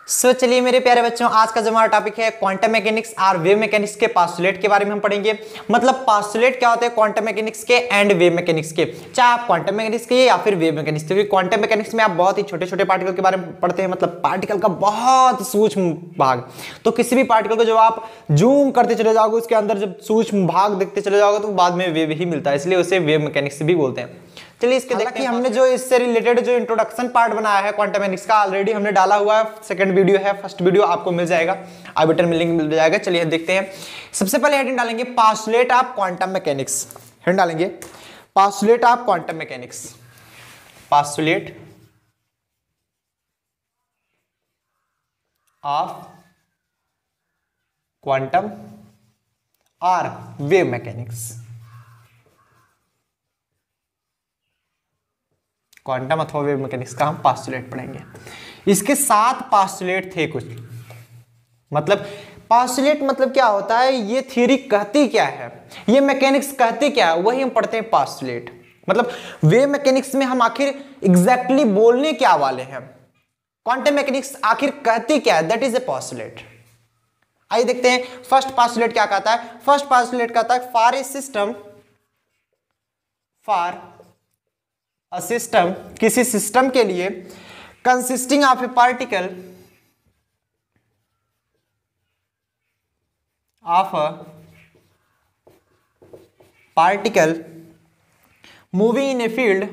चलिए मेरे प्यारे बच्चों, आज का जो हमारा टॉपिक है क्वांटम मैकेनिक्स और वेव मैकेनिक्स के पास्टुलेट के बारे में हम पढ़ेंगे। मतलब पास्टुलेट क्या होते हैं क्वांटम मैकेनिक्स के एंड वेव मैकेनिक्स के, चाहे आप क्वांटम मैकेनिक्स के या फिर वेव मैकेनिक्स के। क्वांटम मैकेनिक्स में आप बहुत ही छोटे छोटे पार्टिकल के बारे में पढ़ते हैं, मतलब पार्टिकल का बहुत सूक्ष्म भाग। तो किसी भी पार्टिकल को जब आप जूम करते चले जाओगे, उसके अंदर जब सूक्ष्म भाग देखते चले जाओगे तो बाद में वेव ही मिलता है, इसलिए उसे वेव मैकेनिक्स भी बोलते हैं। चलिए इसके देखते हैं। हमने जो इससे रिलेटेड जो इंट्रोडक्शन पार्ट बनाया है क्वांटम मैकेनिक्स का, ऑलरेडी हमने डाला हुआ है। सेकंड वीडियो है, फर्स्ट वीडियो आपको मिल जाएगा, आई बटन में लिंक मिल जाएगा। चलिए देखते हैं। सबसे पहले हेडिंग डालेंगे postulate of quantum mechanics. Heading डालेंगे postulate of quantum mechanics. Postulate of quantum और वेव मैकेनिक्स। क्वांटम अथवा वेव मैकेनिक्स का हम पास्टुलेट पढ़ेंगे। इसके 7 पास्टुलेट थे कुछ। मतलब पास्टुलेट मतलब क्या होता है, ये थ्योरी कहती क्या है, ये मैकेनिक्स कहती क्या है, वही हम पढ़ते हैं पास्टुलेट। मतलब वेव मैकेनिक्स में हम आखिर एग्जैक्टली बोलने क्या वाले हैं, क्वांटम मैकेनिक्स आखिर कहती क्या है, दैट इज ए पास्टुलेट। आइए देखते हैं फर्स्ट पास्टुलेट क्या कहता है। फर्स्ट पास्टुलेट कहता है for a system, for a system, किसी सिस्टम के लिए, consisting of A particle, of a particle moving in a field,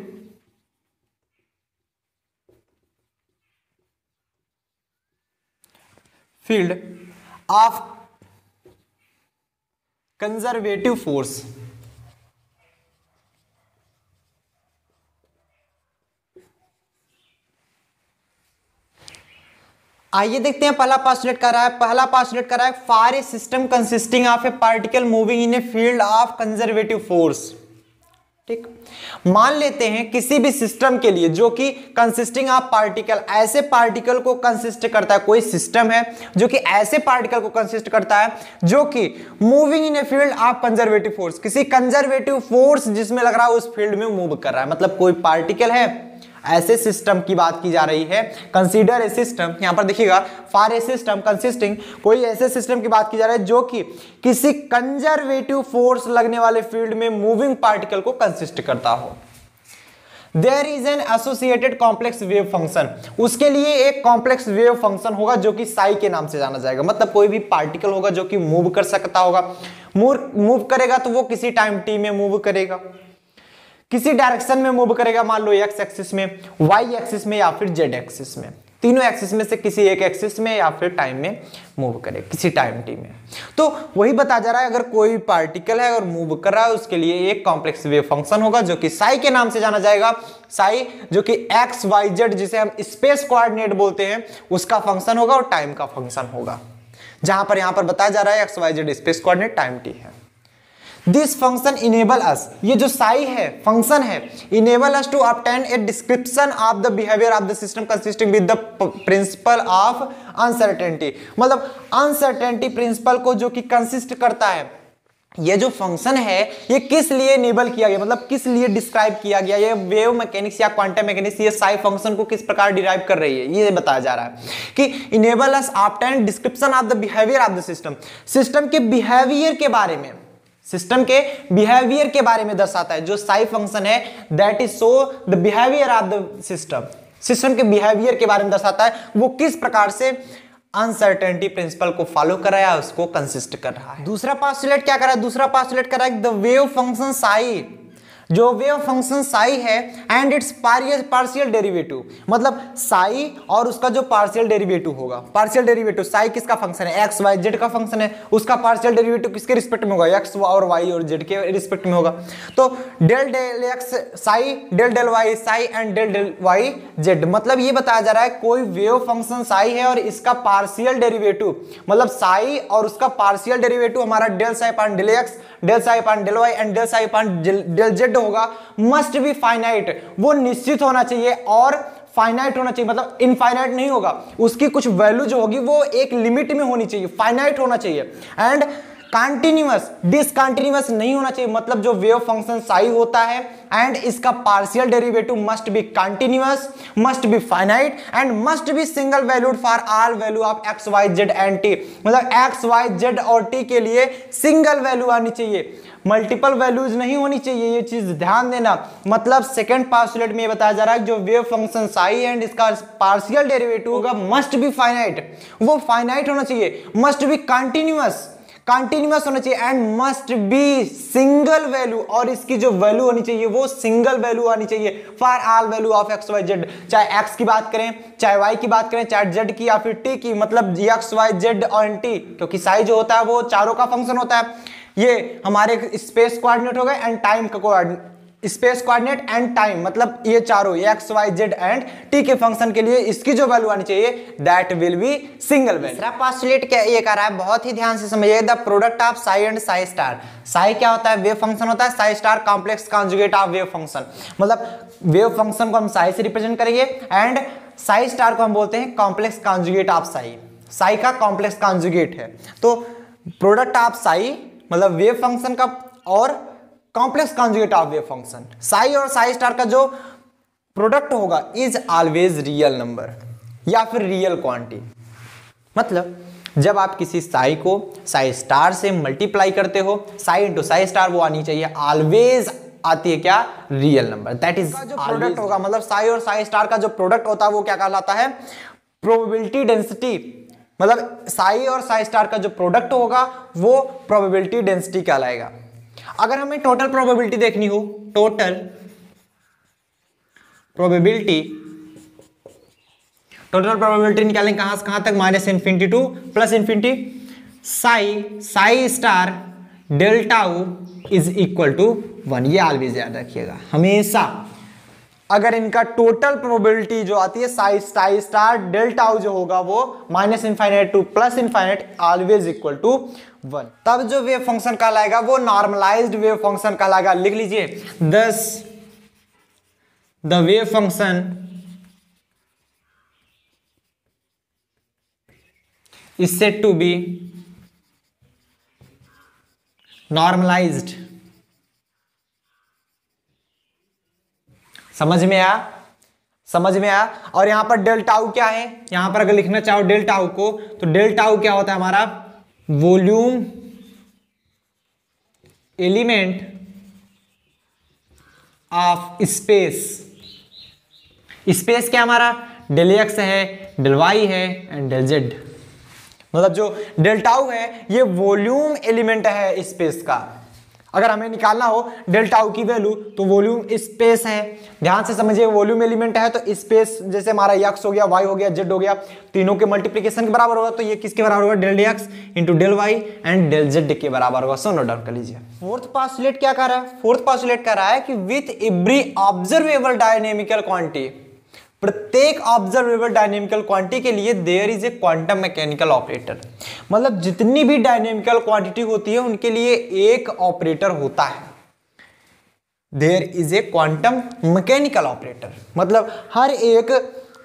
field of conservative force. आइए देखते हैं पहला पास्टुलेट कर रहा है। पहला पास्टुलेट कर रहा है for a system consisting of A particle moving in a field of conservative force. ठीक, मान लेते हैं किसी भी सिस्टम के लिए जो कि कंसिस्टिंग ऑफ पार्टिकल, ऐसे पार्टिकल को कंसिस्ट करता है, कोई सिस्टम है जो कि ऐसे पार्टिकल को कंसिस्ट करता है जो कि moving in a field of conservative force, किसी कंजर्वेटिव फोर्स जिसमें लग रहा है उस फील्ड में मूव कर रहा है। मतलब कोई पार्टिकल है, ऐसे सिस्टम की बात की जा रही है। कंसीडर ए सिस्टम, यहां पर देखिएगा फॉर ए सिस्टम कंसिस्टिंग, कोई ऐसे सिस्टम की बात की जा रही है जो कि किसी कंजर्वेटिव फोर्स लगने वाले फील्ड में मूविंग पार्टिकल को कंसिस्ट करता हो। There is an associated complex wave function, उसके लिए एक कॉम्प्लेक्स वेव फंक्शन होगा जो कि साई के नाम से जाना जाएगा। मतलब कोई भी पार्टिकल होगा जो कि मूव कर सकता होगा, मूव करेगा तो वो किसी टाइम टी में मूव करेगा, किसी डायरेक्शन में मूव करेगा, मान लो एक्स एक्सिस में, वाई एक्सिस में या फिर जेड एक्सिस में, तीनों एक्सिस में से किसी एक एक्सिस में या फिर टाइम में मूव करे, किसी टाइम टी में। तो वही बता जा रहा है अगर कोई पार्टिकल है और मूव कर रहा है उसके लिए एक कॉम्प्लेक्स वेव फंक्शन होगा जो कि साई के नाम से जाना जाएगा। साई जो कि एक्स वाई जेड, जिसे हम स्पेस कोऑर्डिनेट बोलते हैं, उसका फंक्शन होगा और टाइम का फंक्शन होगा। जहां पर यहां पर बताया जा रहा है X Y Z space coordinate, time T है। दिस फंक्शन इनेबल अस, ये जो साई है फंक्शन है, enable us to obtain a description of the behaviour of the system consisting with the principle of uncertainty. मतलब uncertainty principle को जो कि consist करता है, ये जो फंक्शन है ये किस लिए इनेबल किया गया, मतलब किस लिए डिस्क्राइब किया गया, ये वेव मैकेनिक्स या क्वांटम मैकेनिक्स ये साई फंक्शन को किस प्रकार डिराइव कर रही है, ये बताया जा रहा है कि enable us obtain description of the behaviour of the system, system के बिहेवियर के बारे में, सिस्टम के बिहेवियर के बारे में दर्शाता है। जो साई फंक्शन है that is show the behaviour of the system, system के बिहेवियर के बारे में दर्शाता है, वो किस प्रकार से अनसर्टेनिटी प्रिंसिपल को फॉलो कर रहा है, उसको कंसिस्ट कर रहा है। दूसरा पास्टुलेट क्या कर रहा है, दूसरा पास्टुलेट कर रहा है द वेव फंक्शन साई, जो वेव फंक्शन साई है एंड इट्स पार्शियल डेरिवेटिव, मतलब साई और उसका जो पार्शियल डेरिवेटिव होगा, पार्शियल डेरिवेटिव साई किसका फंक्शन है, एक्स वाई जेड का फंक्शन है, उसका पार्शियल डेरिवेटिव किसके रिस्पेक्ट में होगा, एक्स और वाई और जेड के रिस्पेक्ट में होगा। तो del del X psi, del del Y psi and del del Y Z. मतलब ये बताया जा रहा है कोई वेव फंक्शन साई है और इसका पार्शियल डेरिवेटिव, मतलब साई और उसका पार्शियल डेरिवेटिव हमारा del psi upon del X, del psi upon del Y and del psi upon del Z होगा, मस्ट बी फाइनाइट, वो निश्चित होना चाहिए और फाइनाइट होना चाहिए, मतलब इनफाइनाइट नहीं होगा, उसकी कुछ वैल्यू जो होगी वो एक लिमिट में होनी चाहिए, फाइनाइट होना चाहिए। एंड कंटिन्यूअस, डिसकंटिन्यूअस नहीं होना चाहिए। मतलब जो वेव फंक्शन साई होता है एंड इसका partial derivative must be continuous, must be finite and must be single valued for all value of X Y Z and T. मतलब एक्स वाई जेड और टी के लिए सिंगल वैल्यू आनी चाहिए, multiple values नहीं होनी चाहिए, ये चीज ध्यान देना। मतलब सेकंड पोस्टुलेट में ये बताया जा रहा है जो वेव फंक्शन साई एंड इसका पार्शियल डेरिवेटिव होगा मस्ट बी फाइनाइट, वो फाइनाइट होना चाहिए, मस्ट बी कंटिन्यूअस, कंटिन्यूअस होना चाहिए and must be single value, और इसकी जो वैल्यू होनी चाहिए वो सिंगल वैल्यू आनी चाहिए for all value of X Y Z. चाहे एक्स की बात करें, चाहे वाई की बात करें, चाहे जेड की या फिर टी की, मतलब एक्स वाई जेड और टी, क्योंकि साई जो होता है वो चारों का फंक्शन होता है। ये हमारे स्पेस कोऑर्डिनेट हो गए एंड टाइम का coordinate, space coordinate and time, मतलब ये चारों X Y Z and T के फंक्शन के लिए इसकी जो वैल्यू आनी चाहिए that will be single value. दूसरा पोस्टुलेट क्या ये कह रहा है, बहुत ही ध्यान से समझिए, the product of Sai and Sai star. Sai क्या होता है, वेव फंक्शन होता है, Sai star complex conjugate of wave function. मतलब वेव फंक्शन को हम साई से रिप्रेजेंट करेंगे एंड साई स्टार को हम बोलते हैं complex conjugate of Sai, Sai का कॉम्प्लेक्स कॉन्जुगेट है। तो प्रोडक्ट ऑफ साई मतलब वेव फंक्शन का और complex conjugate of wave function, Sai और साई स्टार का जो प्रोडक्ट होगा इज ऑलवेज रियल नंबर या फिर रियल क्वांटिटी। मतलब जब आप किसी साई को साई स्टार से मल्टीप्लाई करते हो, साई इंटू साई स्टार, वो आनी चाहिए ऑलवेज आती है क्या, रियल नंबर। दैट इज जो प्रोडक्ट होगा, मतलब साई और साई स्टार का जो प्रोडक्ट होता है वो क्या कहलाता है, प्रोबेबिलिटी डेंसिटी। मतलब साई और साई स्टार का जो प्रोडक्ट होगा वो प्रोबेबिलिटी डेंसिटी कहलाएगा। अगर हमें टोटल प्रोबेबिलिटी देखनी हो, टोटल प्रोबेबिलिटी, टोटल प्रोबेबिलिटी निकालें कहां से कहां तक, minus infinity to plus infinity. Psi psi star delta is equal to 1, ये ऑलवेज याद रखिएगा हमेशा। अगर इनका टोटल प्रोबेबिलिटी जो आती है साई स्टार डेल्टा जो होगा वो minus infinite to plus infinite always equal to 1, तब जो वेव फंक्शन कहलाएगा वो नॉर्मलाइज्ड वेव फंक्शन कहलाएगा। लिख लीजिए, thus the wave function is said to be normalized। समझ में आया, समझ में आया। और यहां पर डेल टाउ क्या है, यहां पर अगर लिखना चाहो डेल टाउ को, तो डेल टाउ क्या होता है हमारा, volume element of space. Space क्या हमारा, डेल एक्स है, डेल वाई है एंड डेल जेड। मतलब जो डेल टाउ है ये वॉल्यूम एलिमेंट है स्पेस का। अगर हमें निकालना हो डेल टाउ की वैल्यू तो वॉल्यूम स्पेस है, ध्यान से समझिए, वॉल्यूम एलिमेंट है तो स्पेस जैसे हमारा एक्स हो गया, वाई हो गया, जेड हो गया, तीनों के मल्टीप्लिकेशन के बराबर होगा, तो ये किसके बराबर होगा, del X into del Y and del Z के बराबर होगा। सो नोट डाउन कर लीजिए। फोर्थ पोस्टुलेट क्या कह रहा है, फोर्थ पोस्टुलेट कह रहा है कि with every observable dynamical quantity, प्रत्येक ऑब्जर्वेबल डायनेमिकल क्वांटिटी के लिए there is a quantum mechanical operator. मतलब जितनी भी डायनेमिकल क्वांटिटी होती है उनके लिए एक ऑपरेटर होता है, there is a quantum mechanical operator. मतलब हर एक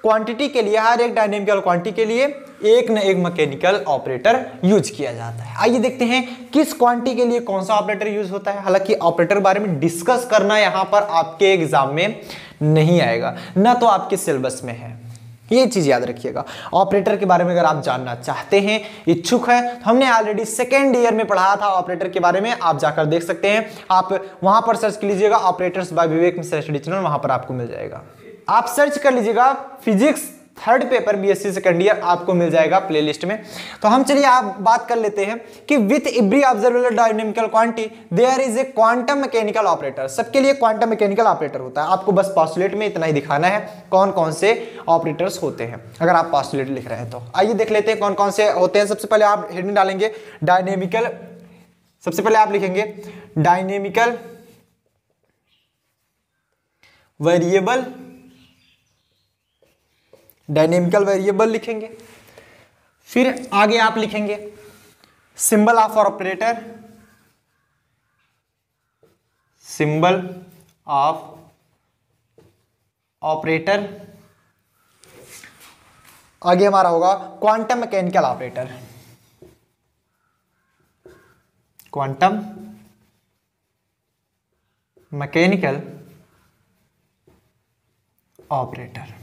क्वांटिटी के लिए, हर एक डायनेमिकल क्वांटिटी के लिए एक न एक मैकेनिकल ऑपरेटर यूज किया जाता है। आइए देखते हैं किस क्वांटिटी के लिए कौन सा ऑपरेटर यूज होता है। हालांकि ऑपरेटर बारे में डिस्कस करना यहां पर आपके एग्जाम में नहीं आएगा, ना तो आपके सिलेबस में है, ये चीज याद रखिएगा। ऑपरेटर के बारे में अगर आप जानना चाहते हैं, इच्छुक है, तो हमने ऑलरेडी सेकेंड ईयर में पढ़ा था ऑपरेटर के बारे में, आप जाकर देख सकते हैं। आप वहां पर सर्च कर लीजिएगा ऑपरेटर्स बाय विवेक मिश्रा स्टडी चैनल, वहां पर आपको मिल जाएगा। आप सर्च कर लीजिएगा physics third paper BSc second year, आपको मिल जाएगा प्लेलिस्ट में। तो हम चलिए आप बात कर लेते हैं कि with every observable dynamical quantity there is a quantum mechanical operator. सबके लिए क्वांटम मैकेनिकल ऑपरेटर होता है। आपको बस पोस्टुलेट में इतना ही दिखाना है कौन कौन से ऑपरेटर्स होते हैं, अगर आप पोस्टुलेट लिख रहे हैं तो। आइए देख लेते हैं कौन कौन से होते हैं। सबसे पहले आप हेडिंग डालेंगे डायनेमिकल, सबसे पहले आप लिखेंगे डायनेमिकल वेरिएबल, डायनेमिकल वेरिएबल लिखेंगे। फिर आगे आप लिखेंगे symbol of operator, symbol of operator. आगे हमारा होगा quantum mechanical operator, quantum mechanical operator.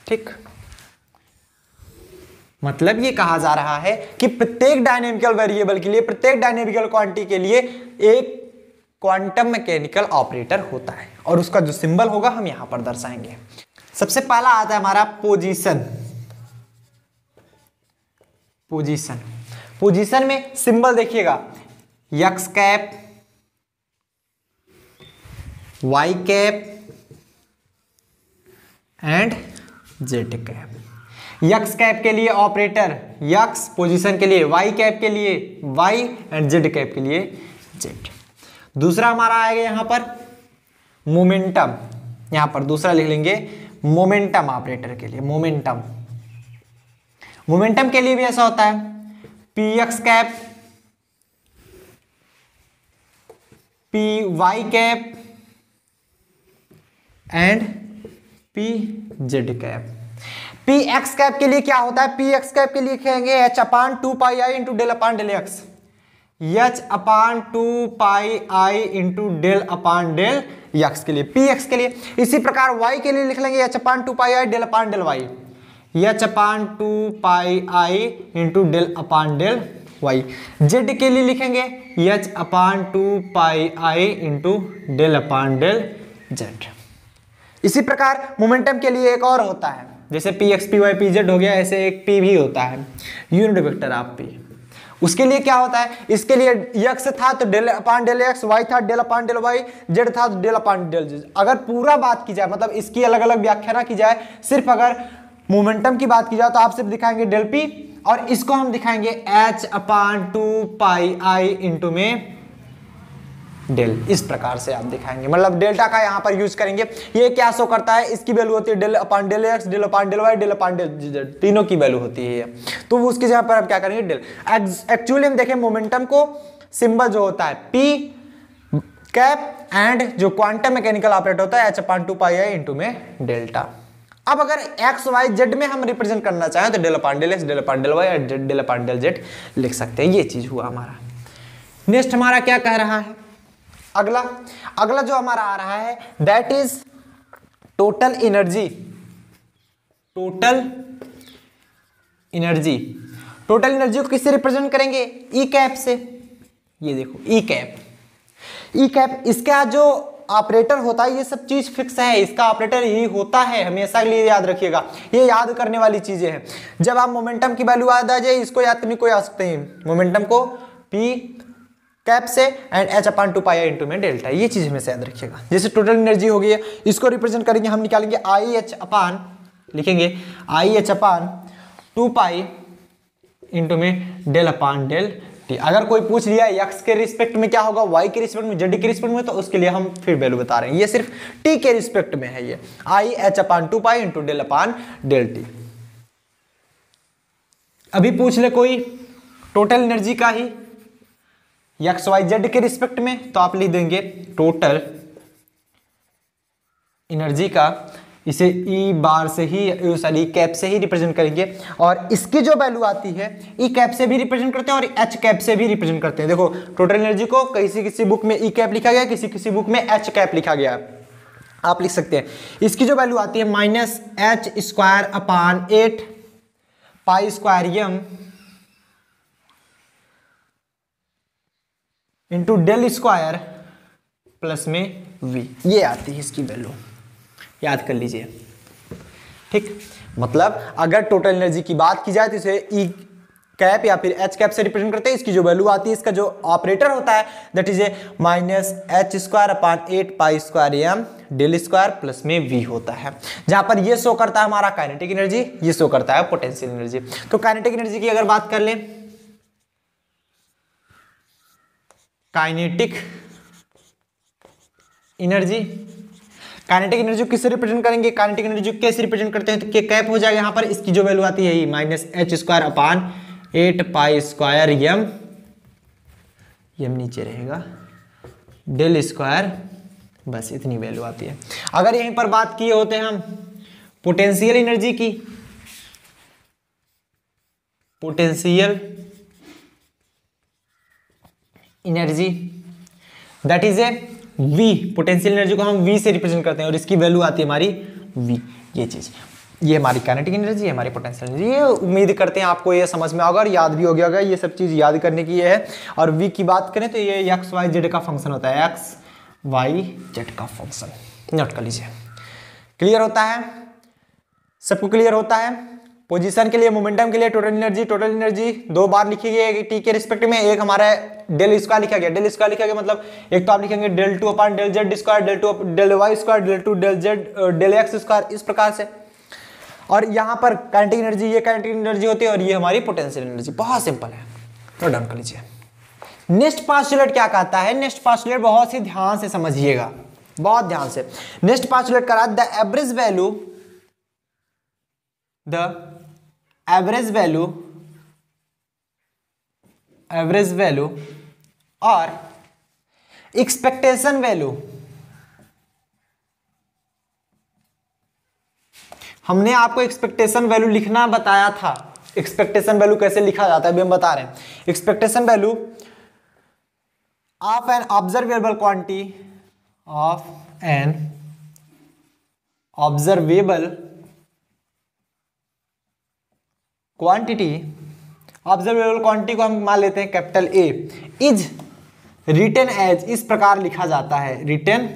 ठीक, मतलब ये कहा जा रहा है कि प्रत्येक डायनेमिकल वेरिएबल के लिए, प्रत्येक डायनेमिकल क्वांटिटी के लिए एक क्वांटम मैकेनिकल ऑपरेटर होता है और उसका जो सिंबल होगा हम यहां पर दर्शाएंगे। सबसे पहला आता है हमारा पोजीशन। पोजीशन, पोजीशन में सिंबल देखिएगा X cap, Y cap and Z cap. X cap के लिए ऑपरेटर यक्स पोजीशन के लिए, वाई कैप के लिए वाई एंड जेड कैप के लिए जेड। दूसरा हमारा आएगा यहां पर मोमेंटम, यहां पर दूसरा लिख लेंगे मोमेंटम ऑपरेटर के लिए। मोमेंटम, मोमेंटम के लिए भी ऐसा होता है P X cap, P Y cap and P Z cap. P X cap के लिए क्या होता है, पी एक्स कैप के लिए लिखेंगे H upon 2 pi I into del upon del X, H upon 2 pi I into del upon del X के लिए, पी एक्स के लिए। इसी प्रकार वाई के लिए लिख लेंगे H upon 2 pi I del upon del Y, H upon 2 pi I into del upon del Y. Z के लिए लिखेंगे H upon 2 pi I into del upon del Z. इसी प्रकार मोमेंटम के लिए एक और होता है, जैसे P X P Y P Z हो गया, ऐसे एक पी भी होता है यूनिट वेक्टर ऑफ पी। उसके लिए क्या होता है, इसके लिए एक्स था तो del upon del X, Y था del upon del Y, Z था तो डेल अपान डेल जेड। अगर पूरा बात की जाए, मतलब इसकी अलग अलग व्याख्या ना की जाए, सिर्फ अगर मोमेंटम की बात की जाए तो आप सिर्फ दिखाएंगे डेल पी और इसको हम दिखाएंगे H upon 2 pi I into में डेल। इस प्रकार से आप दिखाएंगे, मतलब डेल्टा का यहां पर यूज करेंगे। ये क्या शो करता है, इसकी वैल्यू होती है del upon del X, del upon del Y, del upon del Z, तीनों की वैल्यू होती है। तो उसकी जगह पर आप क्या करेंगे डेल। एक्चुअली हम देखें मोमेंटम को सिंबल जो होता है पी कैप एंड जो क्वांटम मैकेनिकल ऑपरेटर होता है H upon 2 pi I into में डेल्टा। अब अगर एक्स वाई जेड में हम रिप्रेजेंट करना चाहें तो del upon del X, del upon del Y और डेल अपान डेल जेड लिख सकते हैं। ये चीज हुआ हमारा। नेक्स्ट हमारा क्या कह रहा है, अगला जो हमारा आ रहा है that is total energy. Total energy, total energy को किससे रिप्रेजेंट करेंगे, ई कैप से। ये देखो ई कैप, ई कैप इसका जो ऑपरेटर होता है, ये सब चीज फिक्स है, इसका ऑपरेटर यही होता है, हमेशा के लिए याद रखिएगा। ये याद करने वाली चीजें हैं। जब आप मोमेंटम की वैल्यू याद आ जाए, इसको याद नहीं कोई आ सकते हैं, मोमेंटम को पी कैप से and H upon 2 pi I into में डेल्टा। ये चीज हमेशा याद रखिएगा। जैसे टोटल एनर्जी हो गई है, इसको रिप्रेजेंट करेंगे, हम निकालेंगे आई एच अपान, लिखेंगे आई एच अपान 2 पाई इंटू में डेल अपान डेल टी। अगर कोई पूछ लिया एक्स के रिस्पेक्ट में क्या होगा, वाई के रिस्पेक्ट में, जेड के रिस्पेक्ट में, तो उसके लिए हम फिर वैल्यू बता रहे हैं। ये सिर्फ टी के रिस्पेक्ट में है, ये I H upon 2 pi into del upon del T. अभी पूछ ले कोई टोटल एनर्जी का ही एक्स वाई जेड के रिस्पेक्ट में, तो आप लिख देंगे टोटल एनर्जी का, इसे ई बार से ही सॉरी कैप से ही रिप्रेजेंट करेंगे। और इसकी जो वैल्यू आती है ई कैप से भी रिप्रेजेंट करते हैं और एच कैप से भी रिप्रेजेंट करते हैं। देखो टोटल एनर्जी को किसी किसी बुक में ई कैप लिखा गया, किसी किसी बुक में एच कैप लिखा गया, आप लिख सकते हैं। इसकी जो वैल्यू आती है minus H square upon 8 pi square M into del square plus में वी, ये आती है इसकी वैल्यू, याद कर लीजिए। ठीक, मतलब अगर टोटल एनर्जी की बात की जाए तो इसे ई कैप या फिर एच कैप से रिप्रेजेंट करते हैं। इसकी जो वैल्यू आती है, इसका जो ऑपरेटर होता है that is a minus H square upon 8 pi square M del square plus में वी होता है, जहां पर ये शो करता है हमारा काइनेटिक एनर्जी, ये शो करता है पोटेंशियल एनर्जी। तो काइनेटिक एनर्जी की अगर बात कर लें, काइनेटिक एनर्जी, काइनेटिक एनर्जी किससे रिप्रेजेंट करेंगे, काइनेटिक एनर्जी कैसे रिप्रेजेंट करते हैं, तो कैप हो जाएगा यहां पर। इसकी जो वैल्यू आती है minus H square upon 8 pi square M, M नीचे रहेगा, डेल स्क्वायर, बस इतनी वैल्यू आती है। अगर यहीं पर बात किए होते हैं हम पोटेंशियल एनर्जी की, potential energy that is A V, potential energy को हम वी से रिप्रेजेंट करते हैं और इसकी वैल्यू आती है हमारी वी। ये चीज, ये हमारी काइनेटिक एनर्जी है, हमारी पोटेंशियल एनर्जी। ये उम्मीद करते हैं आपको ये समझ में आएगा और याद भी हो गया होगा। ये सब चीज याद करने की ये है। और वी की बात करें तो ये एक्स वाई जेड का फंक्शन होता है, एक्स वाई जेड का फंक्शन, नोट कर लीजिए। क्लियर होता है, सबको क्लियर होता है। पोजीशन के लिए, मोमेंटम के लिए टोटल एनर्जी दो बार लिखी गई है टी के रिस्पेक्ट में। एक हमारा डेल स्क्वायर लिखा गया, डेल स्क्वायर लिखा गया मतलब एक तो आप लिखेंगे del 2 upon del z square, del 2 del y square, del 2 del z del x square, इस प्रकार से। और यहाँ पर काइनेटिक एनर्जी, ये काइनेटिक एनर्जी होती है और ये हमारी पोटेंशियल एनर्जी। बहुत सिंपल है, नोट डाउन कर लीजिए। नेक्स्ट पोस्टुलेट क्या कहता है? नेक्स्ट पोस्टुलेट बहुत ही ध्यान से समझिएगा, बहुत ध्यान से। नेक्स्ट पोस्टुलेट करा द एवरेज वैल्यू और एक्सपेक्टेशन वैल्यू। हमने आपको एक्सपेक्टेशन वैल्यू लिखना बताया था। एक्सपेक्टेशन वैल्यू कैसे लिखा जाता है अभी हम बता रहे हैं। Expectation value of an observable quantity, of an observable quantity को हम मान लेते हैं capital A, is written as, इस प्रकार लिखा जाता है। रिटन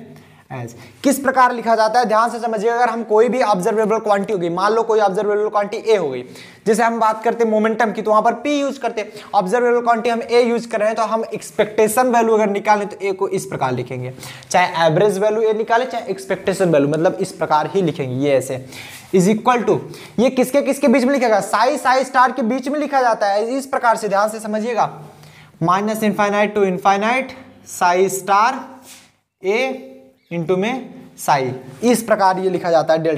एज किस प्रकार लिखा जाता है ध्यान से समझिएगा। अगर हम कोई भी ऑब्जर्वेबल क्वांटिटी हो गई, मान लो कोई ऑब्जर्वेबल क्वांटिटी ए हो गई, जैसे हम बात करते हैं मोमेंटम की तो वहां पर पी यूज करते हैं। ऑब्जर्वेबल क्वांटिटी हम ए यूज कर रहे हैं तो हम एक्सपेक्टेशन वैल्यू अगर निकालें तो ए को इस प्रकार लिखेंगे, चाहे एवरेज वैल्यू ए निकाले चाहे एक्सपेक्टेशन वैल्यू, मतलब इस प्रकार ही लिखेंगे। ये ऐसे इज इक्वल टू, ये किसके किसके बीच में लिखेगा? साई स्टार के बीच में लिखा जाता है। इस प्रकार से ध्यान से समझिएगा, minus infinite to infinite psi star A into में साई, इस प्रकार ये लिखा जाता है। डेल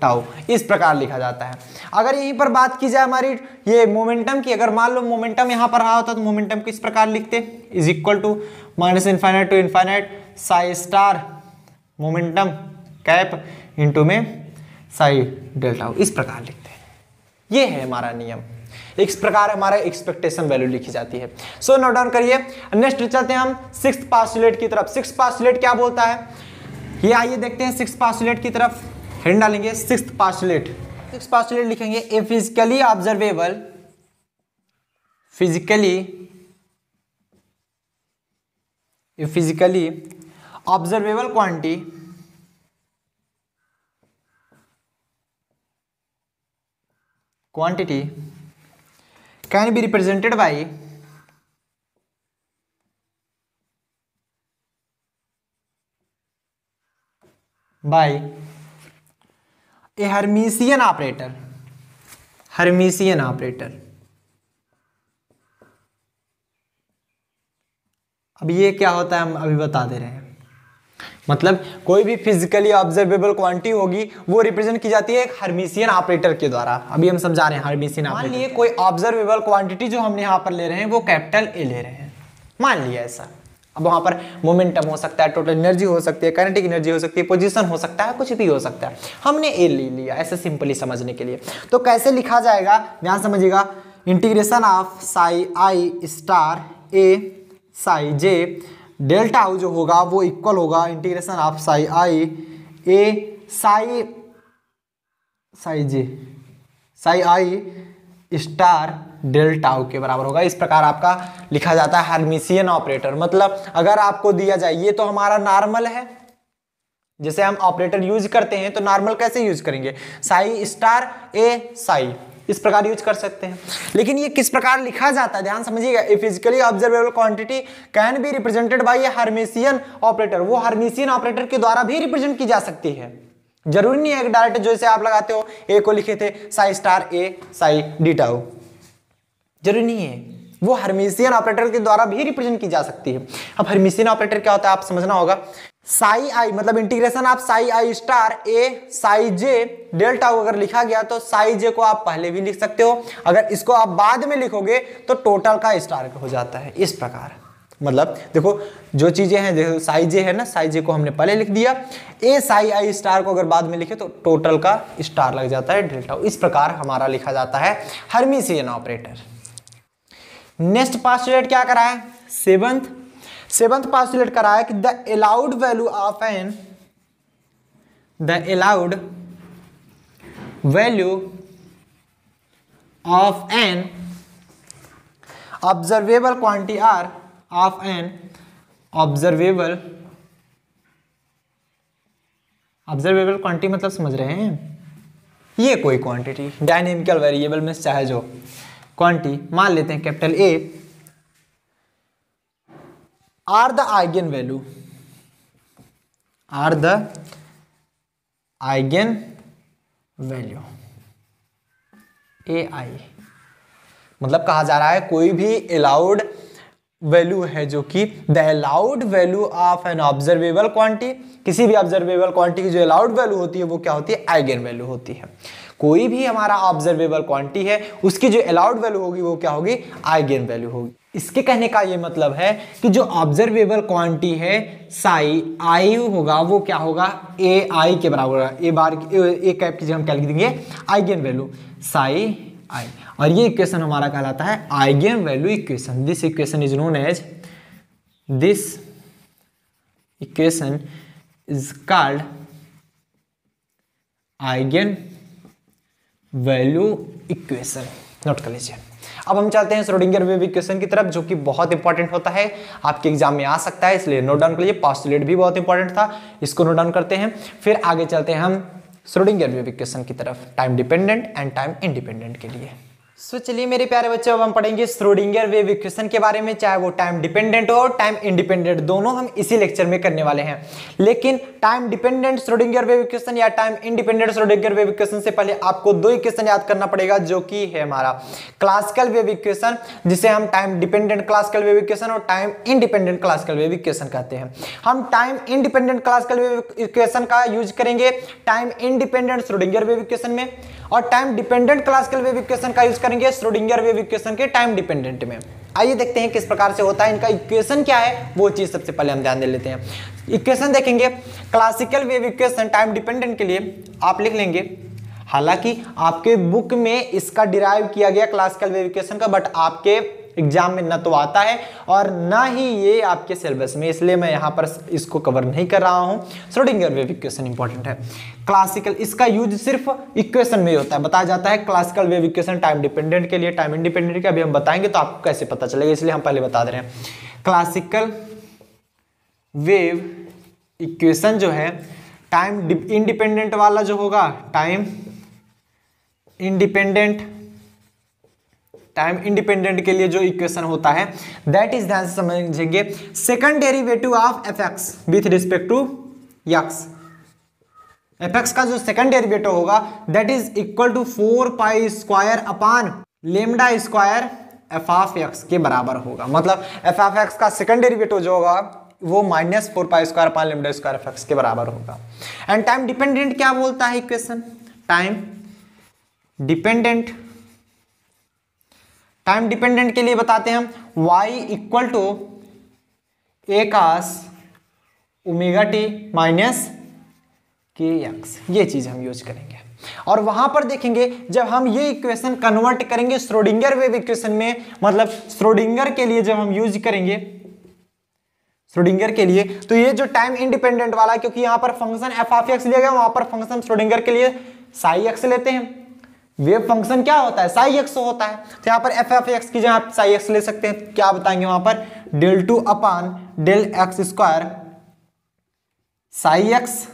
टाउ इस प्रकार लिखा जाता है। अगर यहीं पर बात की जाए हमारी ये मोमेंटम की, अगर मान लो मोमेंटम यहां पर रहा होता तो मोमेंटम को इस प्रकार लिखते, is equal to minus infinite to infinite psi star momentum cap into में साई डेल टाउ, इस प्रकार लिखते हैं। ये है हमारा नियम। इस प्रकार हमारा एक्सपेक्टेशन वैल्यू लिखी जाती है। सो नोट डाउन करिए। नेक्स्ट चलते हैं हम सिक्स्थ पोस्टुलेट की तरफ। सिक्स्थ पोस्टुलेट क्या बोलता है ये आइए देखते हैं। सिक्स्थ पोस्टुलेट की तरफ हेड डालेंगे। सिक्स्थ पोस्टुलेट लिखेंगे, a physically observable quantity can be represented by a Hermitian operator। अब ये क्या होता है हम अभी बता दे रहे हैं। मतलब कोई भी फिजिकली ऑब्जर्वेबल क्वांटिटी होगी वो रिप्रेजेंट की जाती है एक हर्मिशियन ऑपरेटर के द्वारा। अभी हम समझा रहे हैं हर्मिशियन ऑपरेटर। मान लिए कोई ऑब्जर्वेबल क्वांटिटी जो हमने यहाँ पर ले रहे हैं वो कैपिटल ए ले रहे हैं, मान लिया ऐसा। अब वहां पर मोमेंटम हो सकता है, टोटल एनर्जी हो सकती है, काइनेटिक एनर्जी हो सकती है, पोजीशन हो सकता है, कुछ भी हो सकता है। हमने ए ले लिया ऐसे सिंपली समझने के लिए। तो कैसे लिखा जाएगा ध्यान समझिएगा। Integration of psi I star A psi J del tau जो होगा वो इक्वल होगा integration of psi I A psi I star del tau के बराबर होगा। इस प्रकार आपका लिखा जाता है हर्मिशियन ऑपरेटर। मतलब अगर आपको दिया जाए, ये तो हमारा नॉर्मल है, जैसे हम ऑपरेटर यूज करते हैं तो नॉर्मल कैसे यूज करेंगे, साई स्टार ए साई, इस प्रकार यूज कर सकते हैं। लेकिन ये किस प्रकार लिखा जाता है ध्यान समझिएगा। A physically observable quantity can be represented by a Hermitian operator. वो हर्मिशियन ऑपरेटर के द्वारा भी रिप्रेजेंट की जा सकती है। जरूरी नहीं है कि डायरेक्ट जैसे आप लगाते हो ए को लिखे थे Sai star A Sai D tau, जरूरी नहीं है, वो हर्मिशियन ऑपरेटर के द्वारा भी रिप्रेजेंट की जा सकती है। अब हर्मिशियन ऑपरेटर क्या होता है आप समझना होगा। साई आई मतलब integration of psi I star A psi J del tau अगर लिखा गया तो साई जे को आप पहले भी लिख सकते हो, अगर इसको आप बाद में लिखोगे तो टोटल का स्टार हो जाता है। इस प्रकार मतलब देखो जो चीजें हैं, देखो साई जे है ना, साई जे को हमने पहले लिख दिया, ए साई आई स्टार को अगर बाद में लिखे तो टोटल का स्टार लग जाता है डेल टाउ। इस प्रकार हमारा लिखा जाता है हर्मिशियन ऑपरेटर। नेक्स्ट पास्टुलेट क्या करा है, सेवंथ पास्टुलेट करा है कि the allowed value of an observable quantity are of an observable quantity मतलब समझ रहे हैं, ये कोई क्वांटिटी डायनेमिकल वेरिएबल में चाहे जो क्वांटिटी मान लेते हैं capital A are the eigen value A I, मतलब कहा जा रहा है कोई भी अलाउड वैल्यू है जो कि the allowed value of an observable quantity, किसी भी ऑब्जर्वेबल क्वांटिटी की जो अलाउड वैल्यू होती है वो क्या होती है, आइगन वैल्यू होती है। कोई भी हमारा ऑब्जर्वेबल क्वांटिटी है उसकी जो अलाउड वैल्यू होगी वो क्या होगी, आइगन वैल्यू होगी। इसके कहने का ये मतलब है कि जो ऑब्जर्वेबल क्वांटिटी है साई आई होगा वो क्या होगा, ए आई के बराबर होगा, ए बार ए कैप की जगह हम क्या लिख देंगे, आइगन वैल्यू साई आई, और ये इक्वेशन हमारा कहलाता है eigen value equation. This equation is known as called eigen value equation. Note कर लीजिए। अब हम चलते हैं श्रोडिंगर वेव इक्वेशन की तरफ, जो कि बहुत इंपॉर्टेंट होता है, आपके एग्जाम में आ सकता है, इसलिए नोट डाउन कर लीजिए। पोस्टुलेट भी बहुत इंपॉर्टेंट था, इसको नोट डाउन करते हैं। फिर आगे चलते हैं हम श्रोडिंगर वेव इक्वेशन की तरफ, time dependent and time independent के लिए। सो चलिए मेरे प्यारे बच्चों, अब हम पढ़ेंगे श्रोडिंगर वेव इक्वेशन के बारे में, चाहे वो टाइम डिपेंडेंट हो टाइम इंडिपेंडेंट, दोनों हम इसी लेक्चर में करने वाले हैं। लेकिन time dependent Schrodinger wave equation या time independent Schrodinger wave equation से पहले आपको दो इक्वेशन याद करना पड़ेगा, जो कि है हमारा क्लासिकल वेव इक्वेशन, जिसे हम time dependent classical wave equation और time independent classical wave equation कहते हैं। हम time independent classical wave equation का यूज करेंगे time independent Schrodinger wave equation में, और time dependent classical wave equation का यूज करेंगे श्रोडिंगर वेव इक्वेशन के टाइम डिपेंडेंट में। आइए देखते हैं किस प्रकार से होता है, इनका इक्वेशन क्या है वो चीज सबसे पहले हम ध्यान दे लेते हैं। इक्वेशन देखेंगे classical wave equation time dependent के लिए आप लिख लेंगे, हालांकि आपके बुक में इसका डिराइव किया गया क्लासिकल वेव इक्वेशन का, बट आपके एग्जाम में न तो आता है और ना ही ये आपके सिलेबस में, इसलिए मैं यहाँ पर इसको कवर नहीं कर रहा हूँ। श्रोडिंगर वेव इक्वेशन इंपॉर्टेंट है। क्लासिकल, इसका यूज सिर्फ इक्वेशन में होता है, बताया जाता है classical wave equation time dependent के लिए, टाइम इंडिपेंडेंट के अभी हम बताएंगे तो आपको कैसे पता चलेगा, इसलिए हम पहले बता दे रहे हैं। क्लासिकल वेव इक्वेशन जो है टाइम इंडिपेंडेंट वाला जो होगा, टाइम इंडिपेंडेंट के लिए जो इक्वेशन होता है दैट इज, ध्यान से समझेंगे, second derivative of F X with respect to X. F X का जो सेकंड डेरिवेटिव होगा that is equal to 4 pi square upon lambda square F of X के बराबर होगा। मतलब एफ ऑफ एक्स का सेकंड डेरिवेटिव जो होगा वो -4 pi square upon lambda square F X के बराबर होगा। एंड टाइम डिपेंडेंट क्या बोलता है इक्वेशन, टाइम डिपेंडेंट के लिए बताते हैं हम y equal to A cos omega T minus के एक्स, ये चीज हम यूज करेंगे। और वहां पर देखेंगे जब हम ये इक्वेशन कन्वर्ट करेंगे श्रोडिंगर वेव इक्वेशन में, मतलब श्रोडिंगर के लिए जब हम यूज करेंगे श्रोडिंगर के लिए, तो ये जो टाइम इंडिपेंडेंट वाला, क्योंकि यहां पर फंक्शन एफ ऑफ एक्स लिया गया, वहां पर फंक्शन श्रोडिंगर के लिए साई एक्स लेते हैं। वेव फंक्शन क्या होता है, साई एक्स होता है, तो यहाँ पर एफ ऑफ एक्स की जगह आप साई एक्स ले सकते हैं। क्या बताएंगे वहां पर, del 2 upon del x square psi X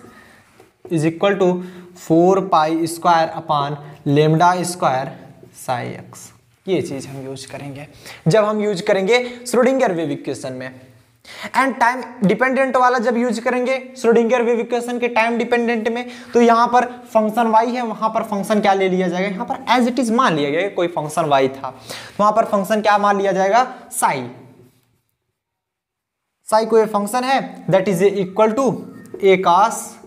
is equal to 4 pi square upon lambda square psi X. ये चीज हम यूज करेंगे जब हम यूज करेंगे श्रोडिंगर वेव इक्वेशन में। एंड टाइम डिपेंडेंट वाला जब यूज करेंगे श्रोडिंगर वेव इक्वेशन के टाइम डिपेंडेंट में, तो यहां पर फंक्शन y है, वहां पर फंक्शन क्या ले लिया जाएगा, यहां पर एज इट इज मान लिया गया कोई फंक्शन y था, तो वहां पर फंक्शन क्या मान लिया जाएगा, साई कोई फंक्शन है that is equal to A cos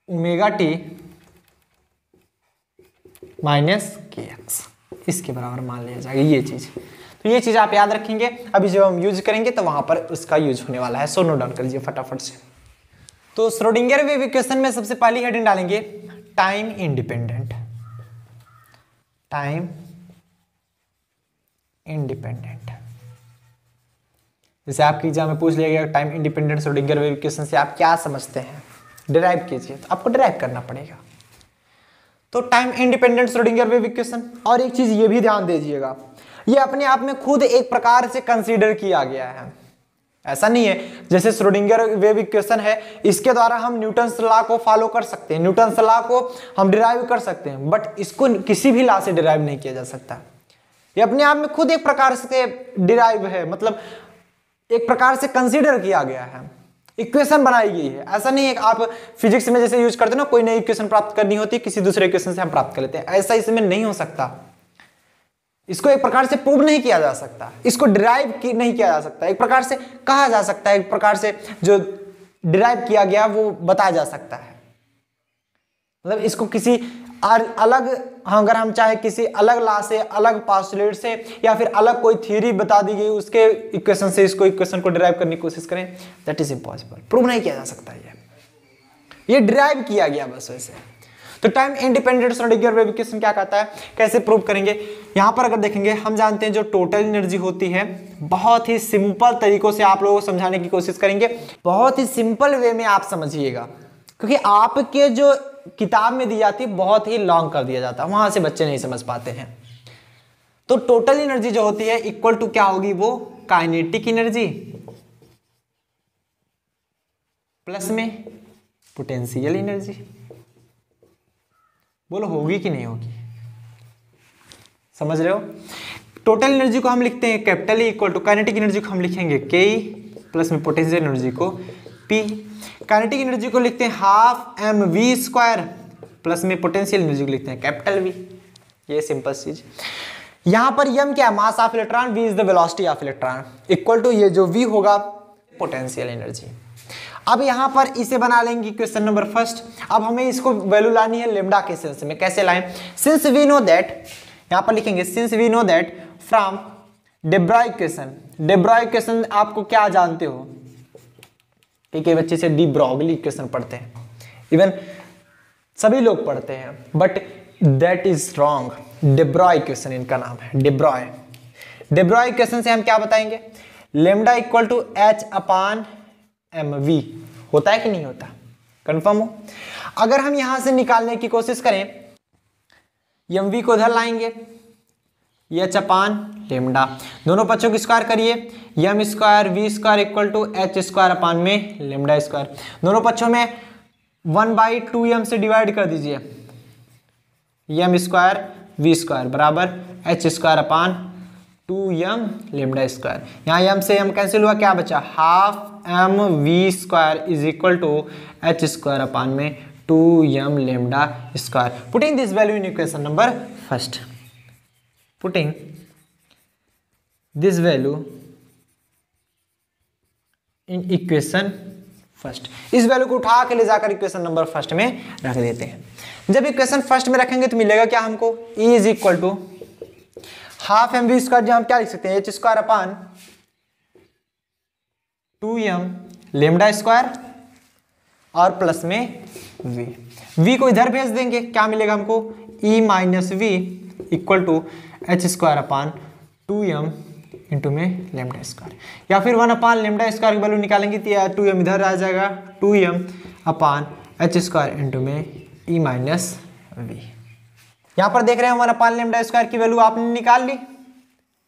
omega T minus के एक्स, इसके बराबर मान लिया जाएगा ये चीज। तो ये चीज आप याद रखेंगे, अभी जब हम यूज करेंगे तो वहां पर उसका यूज होने वाला है। सो नोट डाउन कर लीजिए फटाफट से। तो श्रोडिंगर वेव इक्वेशन में सबसे पहली हेडिंग डालेंगे टाइम इंडिपेंडेंट। जैसे आपकी एग्जाम में पूछ लिया गया time independent Schrodinger wave equation से आप क्या समझते हैं, डिराइव कीजिए, तो आपको डिराइव करना पड़ेगा। तो time independent Schrodinger wave equation. और एक चीज ये भी ध्यान दीजिएगा, ये अपने आप में खुद एक प्रकार से कंसीडर किया गया है। ऐसा नहीं है जैसे श्रोडिंगर वेव इक्वेशन है, इसके द्वारा हम न्यूटन्स लॉ को फॉलो कर सकते हैं, न्यूटन्स लॉ को हम डिराइव कर सकते हैं, बट इसको किसी भी लॉ से डिराइव नहीं किया जा सकता। ये अपने आप में खुद एक प्रकार से डिराइव है, मतलब एक प्रकार से कंसीडर किया गया है, इक्वेशन बनाई गई है। ऐसा नहीं है कि आप फिजिक्स में जैसे यूज करते हो ना, कोई नई इक्वेशन प्राप्त करनी होती है, किसी दूसरे इक्वेशन से हम प्राप्त कर लेते हैं, ऐसा इसमें नहीं हो सकता। इसको एक प्रकार से प्रूव नहीं किया जा सकता, इसको डिराइव नहीं किया जा सकता, एक प्रकार से कहा जा सकता है, एक प्रकार से जो डिराइव किया गया वो बताया जा सकता है। मतलब इसको किसी अलग, अगर हम चाहे किसी अलग लॉ से, अलग पोस्टुलेट से, या फिर अलग कोई थ्योरी बता दी गई उसके इक्वेशन से इसको इक्वेशन को डिराइव करने की कोशिश करें, दैट इज इम्पॉसिबल, प्रूव नहीं किया जा सकता। ये डिराइव किया गया बस वैसे। तो time independent Schrodinger wave equation क्या कहता है, कैसे प्रूव करेंगे। यहां पर अगर देखेंगे, हम जानते हैं जो टोटल एनर्जी होती है, बहुत ही सिंपल तरीकों से आप लोगों को समझाने की कोशिश करेंगे, बहुत ही सिंपल वे में आप समझिएगा, क्योंकि आपके जो किताब में दी जाती है बहुत ही लॉन्ग कर दिया जाता है, वहां से बच्चे नहीं समझ पाते हैं। तो टोटल एनर्जी जो होती है इक्वल टू क्या होगी, वो काइनेटिक एनर्जी प्लस में पोटेंशियल एनर्जी। बोलो होगी कि नहीं होगी, समझ रहे हो। टोटल एनर्जी को हम लिखते हैं capital E equal to kinetic energy को हम लिखेंगे Ke प्लस में पोटेंशियल एनर्जी को P। काइनेटिक एनर्जी को लिखते हैं हाफ mv² प्लस में पोटेंशियल एनर्जी को लिखते हैं कैपिटल V। ये सिंपल चीज। यहां पर m क्या है, mass of electron, v is the velocity of electron, equal to ये जो v होगा पोटेंशियल एनर्जी। अब यहां पर इसे बना लेंगे क्वेश्चन नंबर फर्स्ट। अब हमें इसको वैल्यू लानी है लेमडा के सेंस में, कैसे लाएं, सिंस वी नो दैट, यहां पर लिखेंगे since we know that from de Broglie equation. de Broglie equation आपको क्या जानते हो, एक बच्चे से डी ब्रॉगली इक्वेशन पढ़ते हैं, इवन सभी लोग पढ़ते हैं, but that is wrong. de Broglie equation इनका नाम है, de Broglie। de Broglie equation से हम क्या बताएंगे, lambda equal to H upon m v, होता है कि नहीं होता, कंफर्म हो। अगर हम यहां से निकालने की कोशिश करें, एम वी को इधर लाएंगे, एच अपान लेमडा, दोनों पक्षों की स्क्वायर करिए, m square v square equal to h square upon में लेमडा स्क्वायर, दोनों पक्षों में 1/2m से डिवाइड कर दीजिए, एम स्क्वायर वी स्क्वायर बराबर h square upon 2m lambda square. यहाँ m से m कैंसिल हुआ, क्या बचा, half m v square is equal to h square upon में 2m lambda square. Putting this value in equation number first, putting this value in equation first. इस value को उठा के ले जाकर इक्वेशन नंबर फर्स्ट में रख देते हैं। जब इक्वेशन फर्स्ट में रखेंगे तो मिलेगा क्या हमको, E is equal to half m v square, जो हम क्या लिख सकते हैं, h square upon 2m lambda square और प्लस में v को इधर भेज देंगे, क्या मिलेगा हमको, E minus v equal to h square upon 2m into में लेमडा स्क्वायर, या फिर 1 अपान लेमडा स्क्वायर की वैल्यू निकालेंगे तो 2m इधर आ जाएगा, 2m upon h square into में E माइनस वी। यहां पर देख रहे हैं 1 अपान लेमडा स्क्वायर की वैल्यू आपने निकाल ली,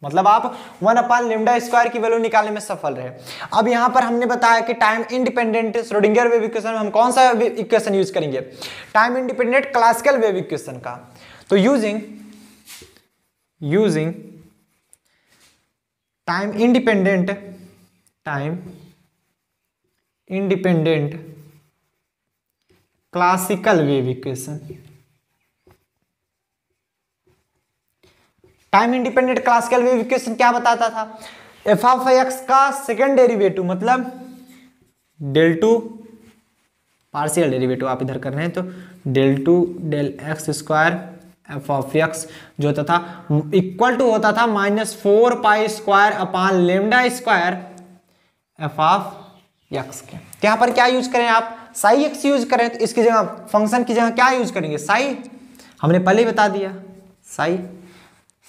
मतलब आप 1 अपान लेमडा स्क्वायर की वैल्यू निकालने में सफल रहे। अब यहां पर हमने बताया कि time independent Schrodinger wave equation में हम कौन सा इक्वेशन यूज करेंगे, time independent classical wave equation का। तो using time independent classical wave equation, time independent classical wave equation क्या बताता था, एफ ऑफ एक्स का सेकेंड डेरिवेटिव मतलब डेल टू पार्शियल डेरिवेटिव आप इधर कर रहे हैं, तो del two del x square F of x जो होता था इक्वल टू होता था -4 pi square upon lambda square F of X के। तो यहाँ पर क्या यूज करें आप, साई एक्स यूज करें, तो इसकी जगह फंक्शन की जगह क्या यूज करेंगे, साई, हमने पहले ही बता दिया, साई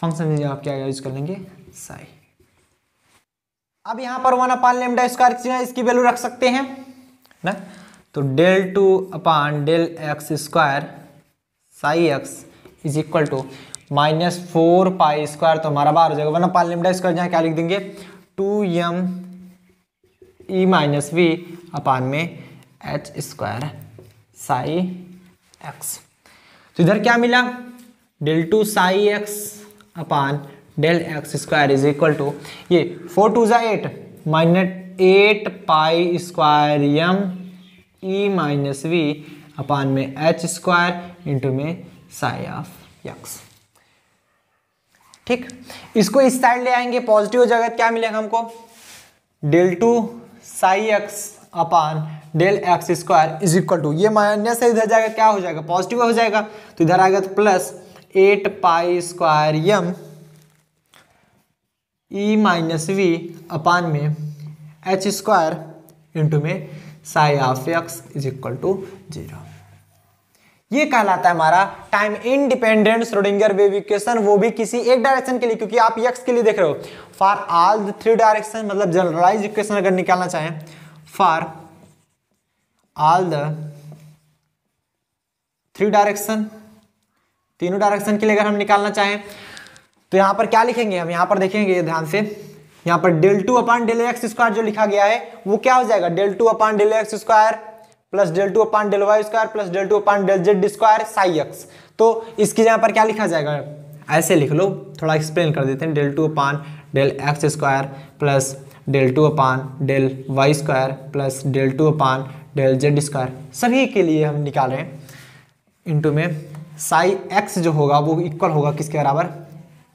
फंक्शन में आप क्या यूज कर लेंगे, साई। अब यहाँ पर 1/λ², इसकी वैल्यू रख सकते हैं ना, तो del2/del(x²) psi x is equal to -4π², तो हमारा बाहर हो जाएगा 1/λ², जहाँ क्या लिख देंगे 2m e - v अपान में h² साई x। तो इधर क्या मिला, del2 psi x upon del(x²) is equal to ये 4 2 = 8 -8π² e - v अपान में h² इंटू में साई ऑफ x। ठीक, इसको इस साइड ले आएंगे, पॉजिटिव हो जाएगा, क्या मिलेगा हमको del2 psi x upon del(x² is equal to, ये माइनस से इधर जाएगा, क्या हो जाएगा पॉजिटिव हो जाएगा, तो इधर आएगा तो प्लस 8π² e - v अपान में h² इंटू में psi of x is equal to 0। ये कहलाता है हमारा time independent Schrodinger wave equation, वो भी किसी एक डायरेक्शन के लिए, क्योंकि आप x के लिए देख रहे हो। फॉर ऑल द 3 डायरेक्शन, मतलब जनरलाइज इक्वेशन अगर निकालना चाहें फॉर ऑल द 3 डायरेक्शन, तीनों डायरेक्शन के लिए अगर हम निकालना चाहें तो यहां पर क्या लिखेंगे हम, यहां पर देखेंगे ध्यान से, यहां पर del2/del(x² जो लिखा गया है वो क्या हो जाएगा, del2/del(x² plus del2/del(y² plus del2/del(z² Sai x। तो इसकी जगह पर क्या लिखा जाएगा, ऐसे लिख लो, थोड़ा एक्सप्लेन कर देते हैं, del2/del(x² plus del2/del(y² plus del2/del(z², सभी के लिए हम निकाल रहे हैं, इंटू में साई x जो होगा वो इक्वल होगा किसके बराबर,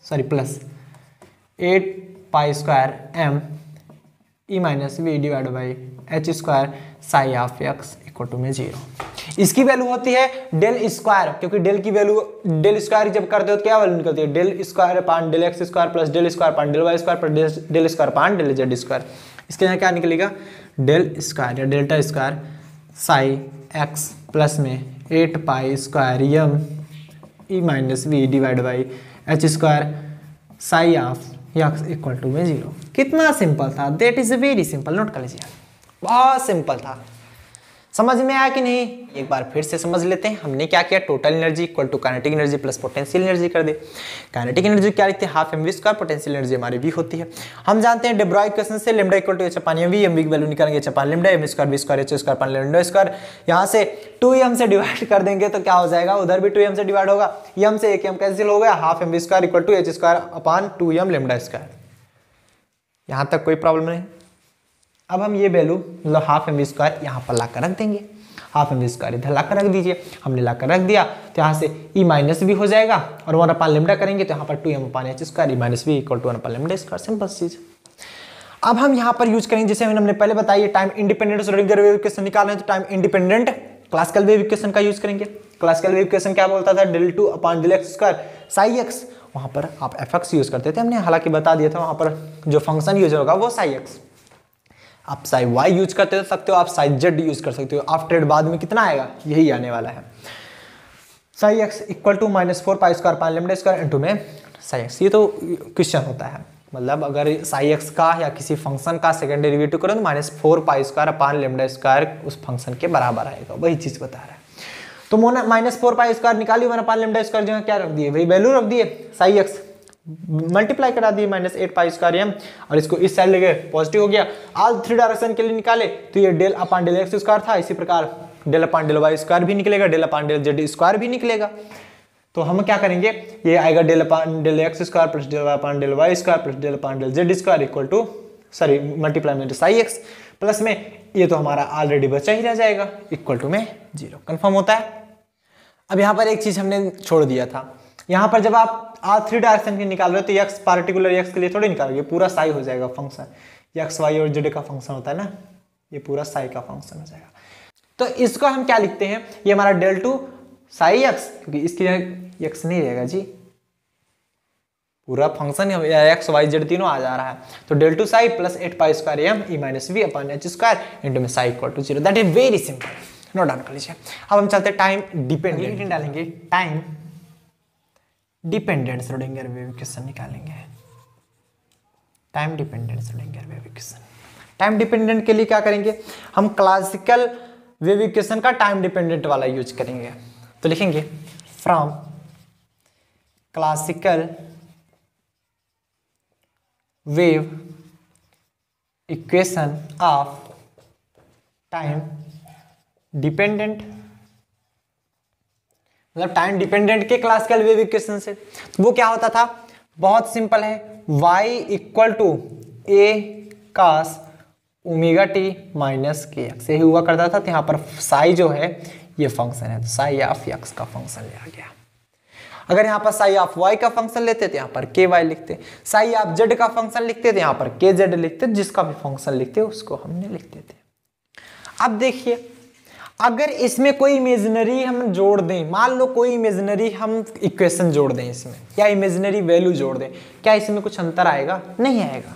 sorry plus 8π² m e - v divide by h² psi of x equal to में 0। इसकी वैल्यू होती है del², क्योंकि del की वैल्यू del² जब करते हो तो क्या वैल्यू निकलती है, del²/del(x² plus del²/del(y² plus del²/del(z²। इसके यहाँ क्या निकलेगा, del² या डेल्टा² साई x प्लस में 8π² m e - v divide by h² psi of x equal to में 0। कितना सिंपल था, that is very simple, note कर लीजिए, बहुत सिंपल था। समझ में आया कि नहीं, एक बार फिर से समझ लेते हैं। हमने क्या किया, total energy equal to kinetic energy plus potential energy कर दे। काइनेटिक एनर्जी क्या लिखते हैं, हाफ mv², पोटेंशियल एनर्जी हमारी v होती है। हम जानते हैं डेब्रॉय इक्वेशन से lambda equal to h upon v, mv की वैल्यू निकालेंगे h upon lambda, m² v² h² upon लैम्डा²। यहाँ से 2m से डिवाइड कर देंगे तो क्या हो जाएगा, उधर भी 2m से डिवाइड होगा, m से 1m कैंसिल हो गया, half mv² equal to h² upon 2m लैम्डा²। यहाँ तक कोई प्रॉब्लम नहीं। अब हम ये वैल्यू मतलब हाफ mv² यहाँ पर लाकर रख देंगे, हाफ mv² इधर लाकर रख दीजिए, हमने लाकर रख दिया तो यहाँ से e - v हो जाएगा और 1/λ करेंगे तो यहाँ पर 2m upon h² e - v equal to 1/λ², simple चीज। अब हम यहाँ पर यूज करेंगे, जैसे हमने पहले बताया time independent Schrodinger wave equation निकालना है तो time independent classical wave equation का यूज करेंगे। क्लासिकल वेव इक्वेशन क्या बोलता था, del2/del(x² साई x, वहां पर आप fx यूज करते थे, हमने हालांकि बता दिया था वहां पर जो फंक्शन यूज होगा वो साई x। आप साई y यूज करते सकते हो, आप साई z यूज कर सकते हो। आफ्टर बाद में कितना आएगा, यही आने वाला है, psi x equal to -4π² upon lambda into में साई x। ये तो क्वेश्चन होता है, मतलब अगर साई x का या किसी फंक्शन का सेकंड डेरिवेटिव करो तो -4π² अपान लैम्डा² उस फंक्शन के बराबर आएगा, वही चीज बता रहा है। तो -4π² निकाली 1/λ² जो क्या रख दिए, वही वैल्यू रख दिए, साई x मल्टीप्लाई करा दिए -8π² m, और इसको इस साइड ले गए, पॉजिटिव हो गया। ऑल 3 डायरेक्शन के लिए निकाले तो ये del(x² था, इसी प्रकार del(y² भी निकलेगा, del(z² भी निकलेगा। तो हम क्या करेंगे, ये आएगा del(x² plus del(y² plus del(z² equal to sorry multiply में साई x प्लस में ये तो हमारा ऑलरेडी बचा ही रह जाएगा इक्वल टू में 0। कंफर्म होता है। अब यहाँ पर एक चीज हमने छोड़ दिया था, यहाँ पर जब आप R3 डायरेक्शन के निकाल रहे हो तो x पार्टिकुलर x के लिए थोड़ी निकालोगे, पूरा साई हो जाएगा फंक्शन, x y और z का फंक्शन होता है ना, ये पूरा साई का फंक्शन हो जाएगा। तो इसको हम क्या लिखते हैं, ये हमारा del2 साई x, क्योंकि इसकी जगह x नहीं रहेगा जी, पूरा फंक्शन x y z तीनों आ जा रहा है, तो del2 psi plus 8π² m e - v upon h² into में psi equal to 0। That is very simple, note down कर लीजिए। अब हम चलते टाइम डिपेंडेंट डालेंगे, time dependent Schrodinger wave equation निकालेंगे, time dependent Schrodinger wave equation. Time dependent के लिए क्या करेंगे, हम क्लासिकल वेव इक्वेशन का टाइम डिपेंडेंट वाला यूज करेंगे। तो लिखेंगे from classical wave equation of time dependent, मतलब टाइम डिपेंडेंट के क्लासिकल वेव इक्वेशन से। तो वो क्या होता था, बहुत सिंपल है, y equal to A cos omega T minus के एक्स, यही हुआ करता था। तो यहाँ पर साई जो है ये फंक्शन है, तो साई ऑफ एक्स का फंक्शन लिया गया। अगर यहाँ पर साई ऑफ वाई का फंक्शन लेते तो यहाँ पर के वाई लिखते, साई ऑफ जेड का फंक्शन लिखते तो यहाँ पर के जेड लिखते, जिसका भी फंक्शन लिखते उसको हमने लिखते थे। अब देखिए, अगर इसमें कोई इमेजिनरी हम जोड़ दें, मान लो कोई इमेजिनरी हम इक्वेशन जोड़ दें इसमें, या इमेजिनरी वैल्यू जोड़ दें, क्या इसमें कुछ अंतर आएगा? नहीं आएगा।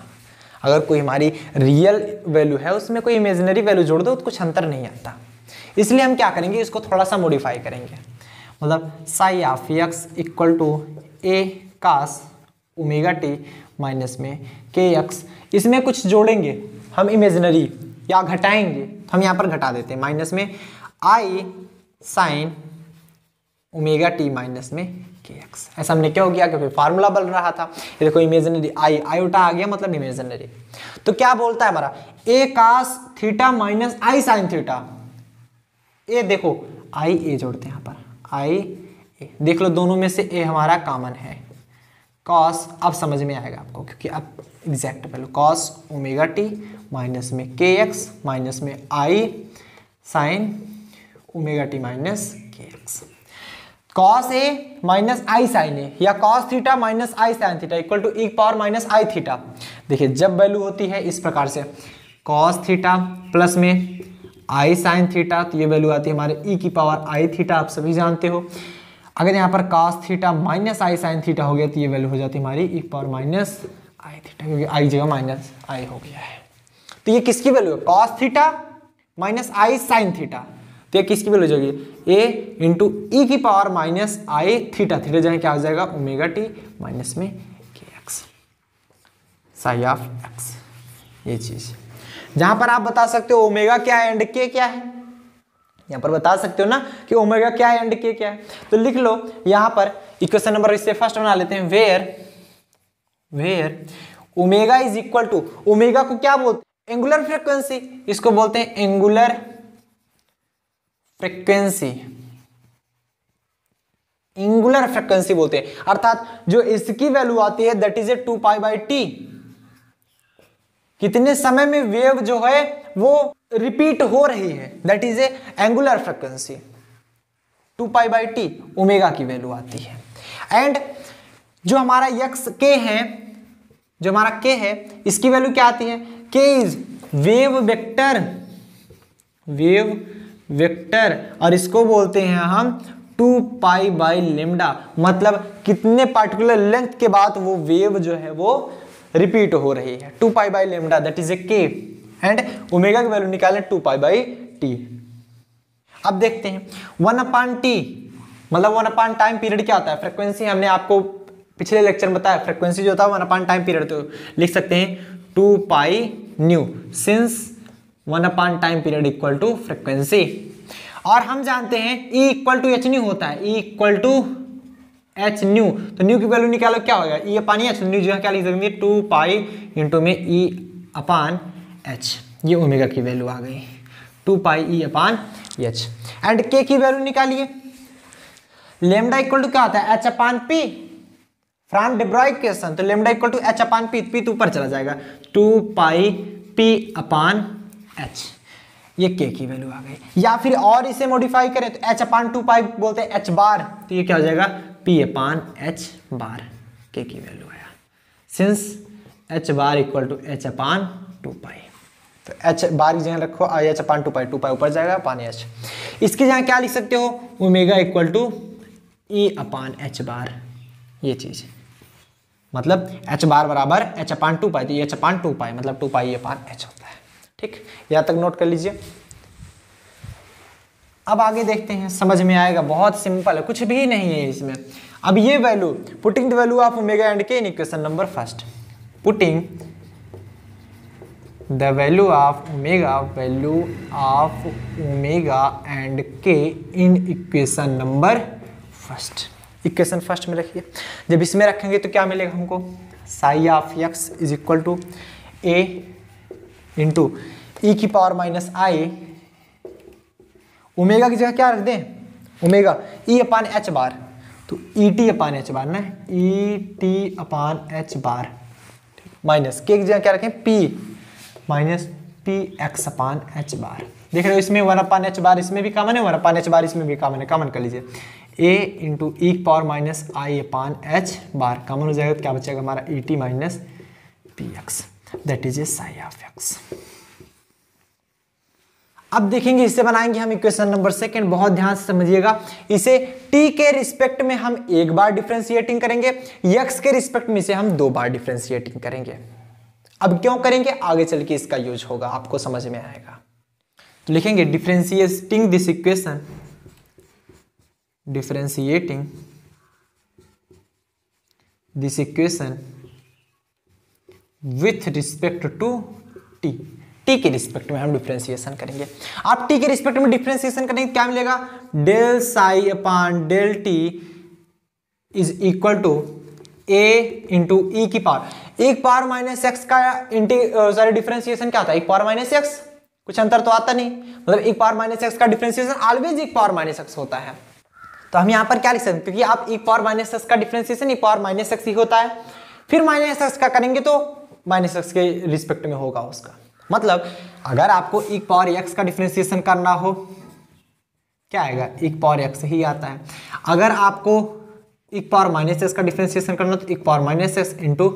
अगर कोई हमारी रियल वैल्यू है उसमें कोई इमेजिनरी वैल्यू जोड़ दो तो कुछ अंतर नहीं आता। इसलिए हम क्या करेंगे, इसको थोड़ा सा मॉडिफाई करेंगे, मतलब psi of x equal to A cos omega T minus में के एक्स, इसमें कुछ जोड़ेंगे हम इमेजिनरी या घटाएंगे, हम यहाँ पर घटा देते हैं, माइनस में i sine omega T minus में के एक्स। ऐसा हमने क्या हो गया, क्योंकि फार्मूला बन रहा था। ये देखो इमेजिनरी आई आयोटा आ गया, मतलब इमेजिनरी। तो क्या बोलता है हमारा, ए cos theta minus i sine theta. ए देखो आई ए जोड़ते हैं यहाँ पर, आई ए, देख लो दोनों में से ए हमारा कॉमन है, कॉस, अब समझ में आएगा आपको, क्योंकि अब exact value cos omega T minus में के एक्स माइनस में i sine omega T minus के x. Cos a minus i sine a या cos theta minus i sine theta equal to e power minus i theta. देखिए जब value होती है इस प्रकार से, कॉस थीटा प्लस में आई साइन थीटा, तो ये वैल्यू आती है हमारे ई की पावर आई थीटा, आप सभी जानते हो। अगर यहाँ पर cos theta minus i sine theta हो गया तो ये वैल्यू हो जाती है हमारी ई पावर माइनस आई थीटा, क्योंकि आई जगह माइनस आई हो गया है। तो ये किसकी वैल्यू है, cos theta minus i sine theta. तो ये किसकी वैल्यू हो जाएगी, ए इंटू ई की power minus i theta, theta जगह क्या हो जाएगा ओमेगा टी माइनस में k x Sai of x. ये चीज जहां पर आप बता सकते हो ओमेगा क्या है एंड के क्या है, यहां पर बता सकते हो ना कि ओमेगा क्या है एंड के क्या है। तो लिख लो यहां पर इक्वेशन नंबर इससे फर्स्ट बना लेते हैं, where omega is equal to, omega को क्या बोलते हैं, एंगुलर फ्रीक्वेंसी, इसको बोलते हैं एंगुलर फ्रीक्वेंसी, एंगुलर फ्रीक्वेंसी बोलते हैं। अर्थात जो इसकी वैल्यू आती है that is A 2 pi by T, कितने समय में वेव जो है वो रिपीट हो रही है, that is A angular frequency, 2 pi by T omega की वैल्यू आती है। एंड जो हमारा यक्स के है, जो हमारा के है, इसकी वैल्यू क्या आती है, के इज वेव वेक्टर, और इसको बोलते हैं हम 2 पाई बाई लेमडा, मतलब कितने पार्टिकुलर लेंथ के बाद वो वेव जो है वो रिपीट हो रही है, 2 pi by lambda that is a K. And omega की वैल्यू निकालें 2 पाई बाई टी। अब देखते हैं 1 अपान टी, मतलब 1 अपान टाइम पीरियड क्या होता है, फ्रीक्वेंसी हमने आपको पिछले लेक्चर में बताया, फ्रीक्वेंसी जो था 1 अपान टाइम पीरियड, तो लिख सकते हैं 2 pi nu, since 1 upon time period equal to frequency. और हम जानते हैं E equal to h nu होता है, E equal to h nu, तो न्यू की वैल्यू निकालो क्या होगा, E अपान एच, न्यू जो है क्या लिख सकते हैं 2 पाई इंटू में E अपान एच, ये ओमेगा की वैल्यू आ गई 2 पाई E अपान एच। एंड के की वैल्यू निकालिए, लेमडा इक्वल टू क्या होता है, H upon P, from de Broglie equation, तो lambda equal to H upon P, P तो ऊपर चला जाएगा, 2 पाई पी अपान एच, ये के की वैल्यू आ गई। या फिर और इसे मॉडिफाई करें तो एच अपान 2 पाई बोलते हैं एच बार, तो ये क्या हो जाएगा पी अपान एच बार, के की वैल्यू आया, since H bar equal to H upon 2 pi, तो एच बार की जगह रखो आई एच अपान 2 पाई, 2 पाई ऊपर जाएगा अपान एच। इसकी जगह क्या लिख सकते हो, omega equal to E upon H bar, ये चीज, मतलब एच बार बराबर एच अपान 2 पाई, तो ये एच अपान 2 पाई मतलब 2 पाई अपान एच होता है। ठीक, यहां तक नोट कर लीजिए। अब आगे देखते हैं, समझ में आएगा, बहुत सिंपल है, कुछ भी नहीं है इसमें। अब ये value, putting the value of omega and K in equation number first, putting the value of omega and K in equation number first, equation first में रखिए। जब इसमें रखेंगे तो क्या मिलेगा हमको, psi of X is equal to A into ई की पावर माइनस आई, ओमेगा की जगह क्या रख दें, ओमेगा ई अपान एच बार, तो ई टी अपान एच बार ना, ई टी अपान एच बार माइनस के की जगह क्या रखें, P minus P X upon H बार। देख रहे हो इसमें 1 अपान एच बार इसमें भी कॉमन है, 1 अपान एच बार इसमें भी कॉमन है, कॉमन कर लीजिए। ए इंटू ई पावर माइनस आई अपान एच बार कॉमन हो जाएगा तो क्या बचेगा हमारा, E T minus P x, that is A Sai of x. अब देखेंगे इससे बनाएंगे हम इक्वेशन नंबर सेकंड, बहुत ध्यान से समझिएगा। इसे t के रिस्पेक्ट में हम एक बार डिफरेंशिएटिंग करेंगे, x के रिस्पेक्ट में इसे हम 2 बार डिफरेंशिएटिंग करेंगे। अब क्यों करेंगे, आगे चल के इसका यूज होगा, आपको समझ में आएगा। तो लिखेंगे differentiating this equation, differentiating this equation with respect to t, t के रिस्पेक्ट में हम डिफरेंशिएशन करेंगे। आप t के रिस्पेक्ट में डिफरेंशिएशन करेंगे क्या मिलेगा, del psi upon del T is equal to a into ई की पावर, एक पावर माइनस एक्स का डिफरेंशिएशन क्या होता है, एक पावर माइनस एक्स, कुछ अंतर तो आता नहीं, मतलब एक पावर माइनस एक्स का डिफरेंशिएशन ऑलवेज एक पावर माइनस एक्स होता है। तो हम यहाँ पर क्या लिख सकते हैं, क्योंकि आप एक पावर माइनस एक्स का डिफरेंशिएशन एक पावर माइनस एक्स ही होता है, फिर माइनस एक्स का करेंगे तो माइनस एक्स के रिस्पेक्ट में होगा उसका। मतलब अगर आपको एक पावर एक्स का डिफरेंशिएशन करना हो, क्या आएगा, एक पावर एक्स ही आता है। अगर आपको एक पावर माइनस एक्स का डिफरेंशिएशन करना तो एक power minus X into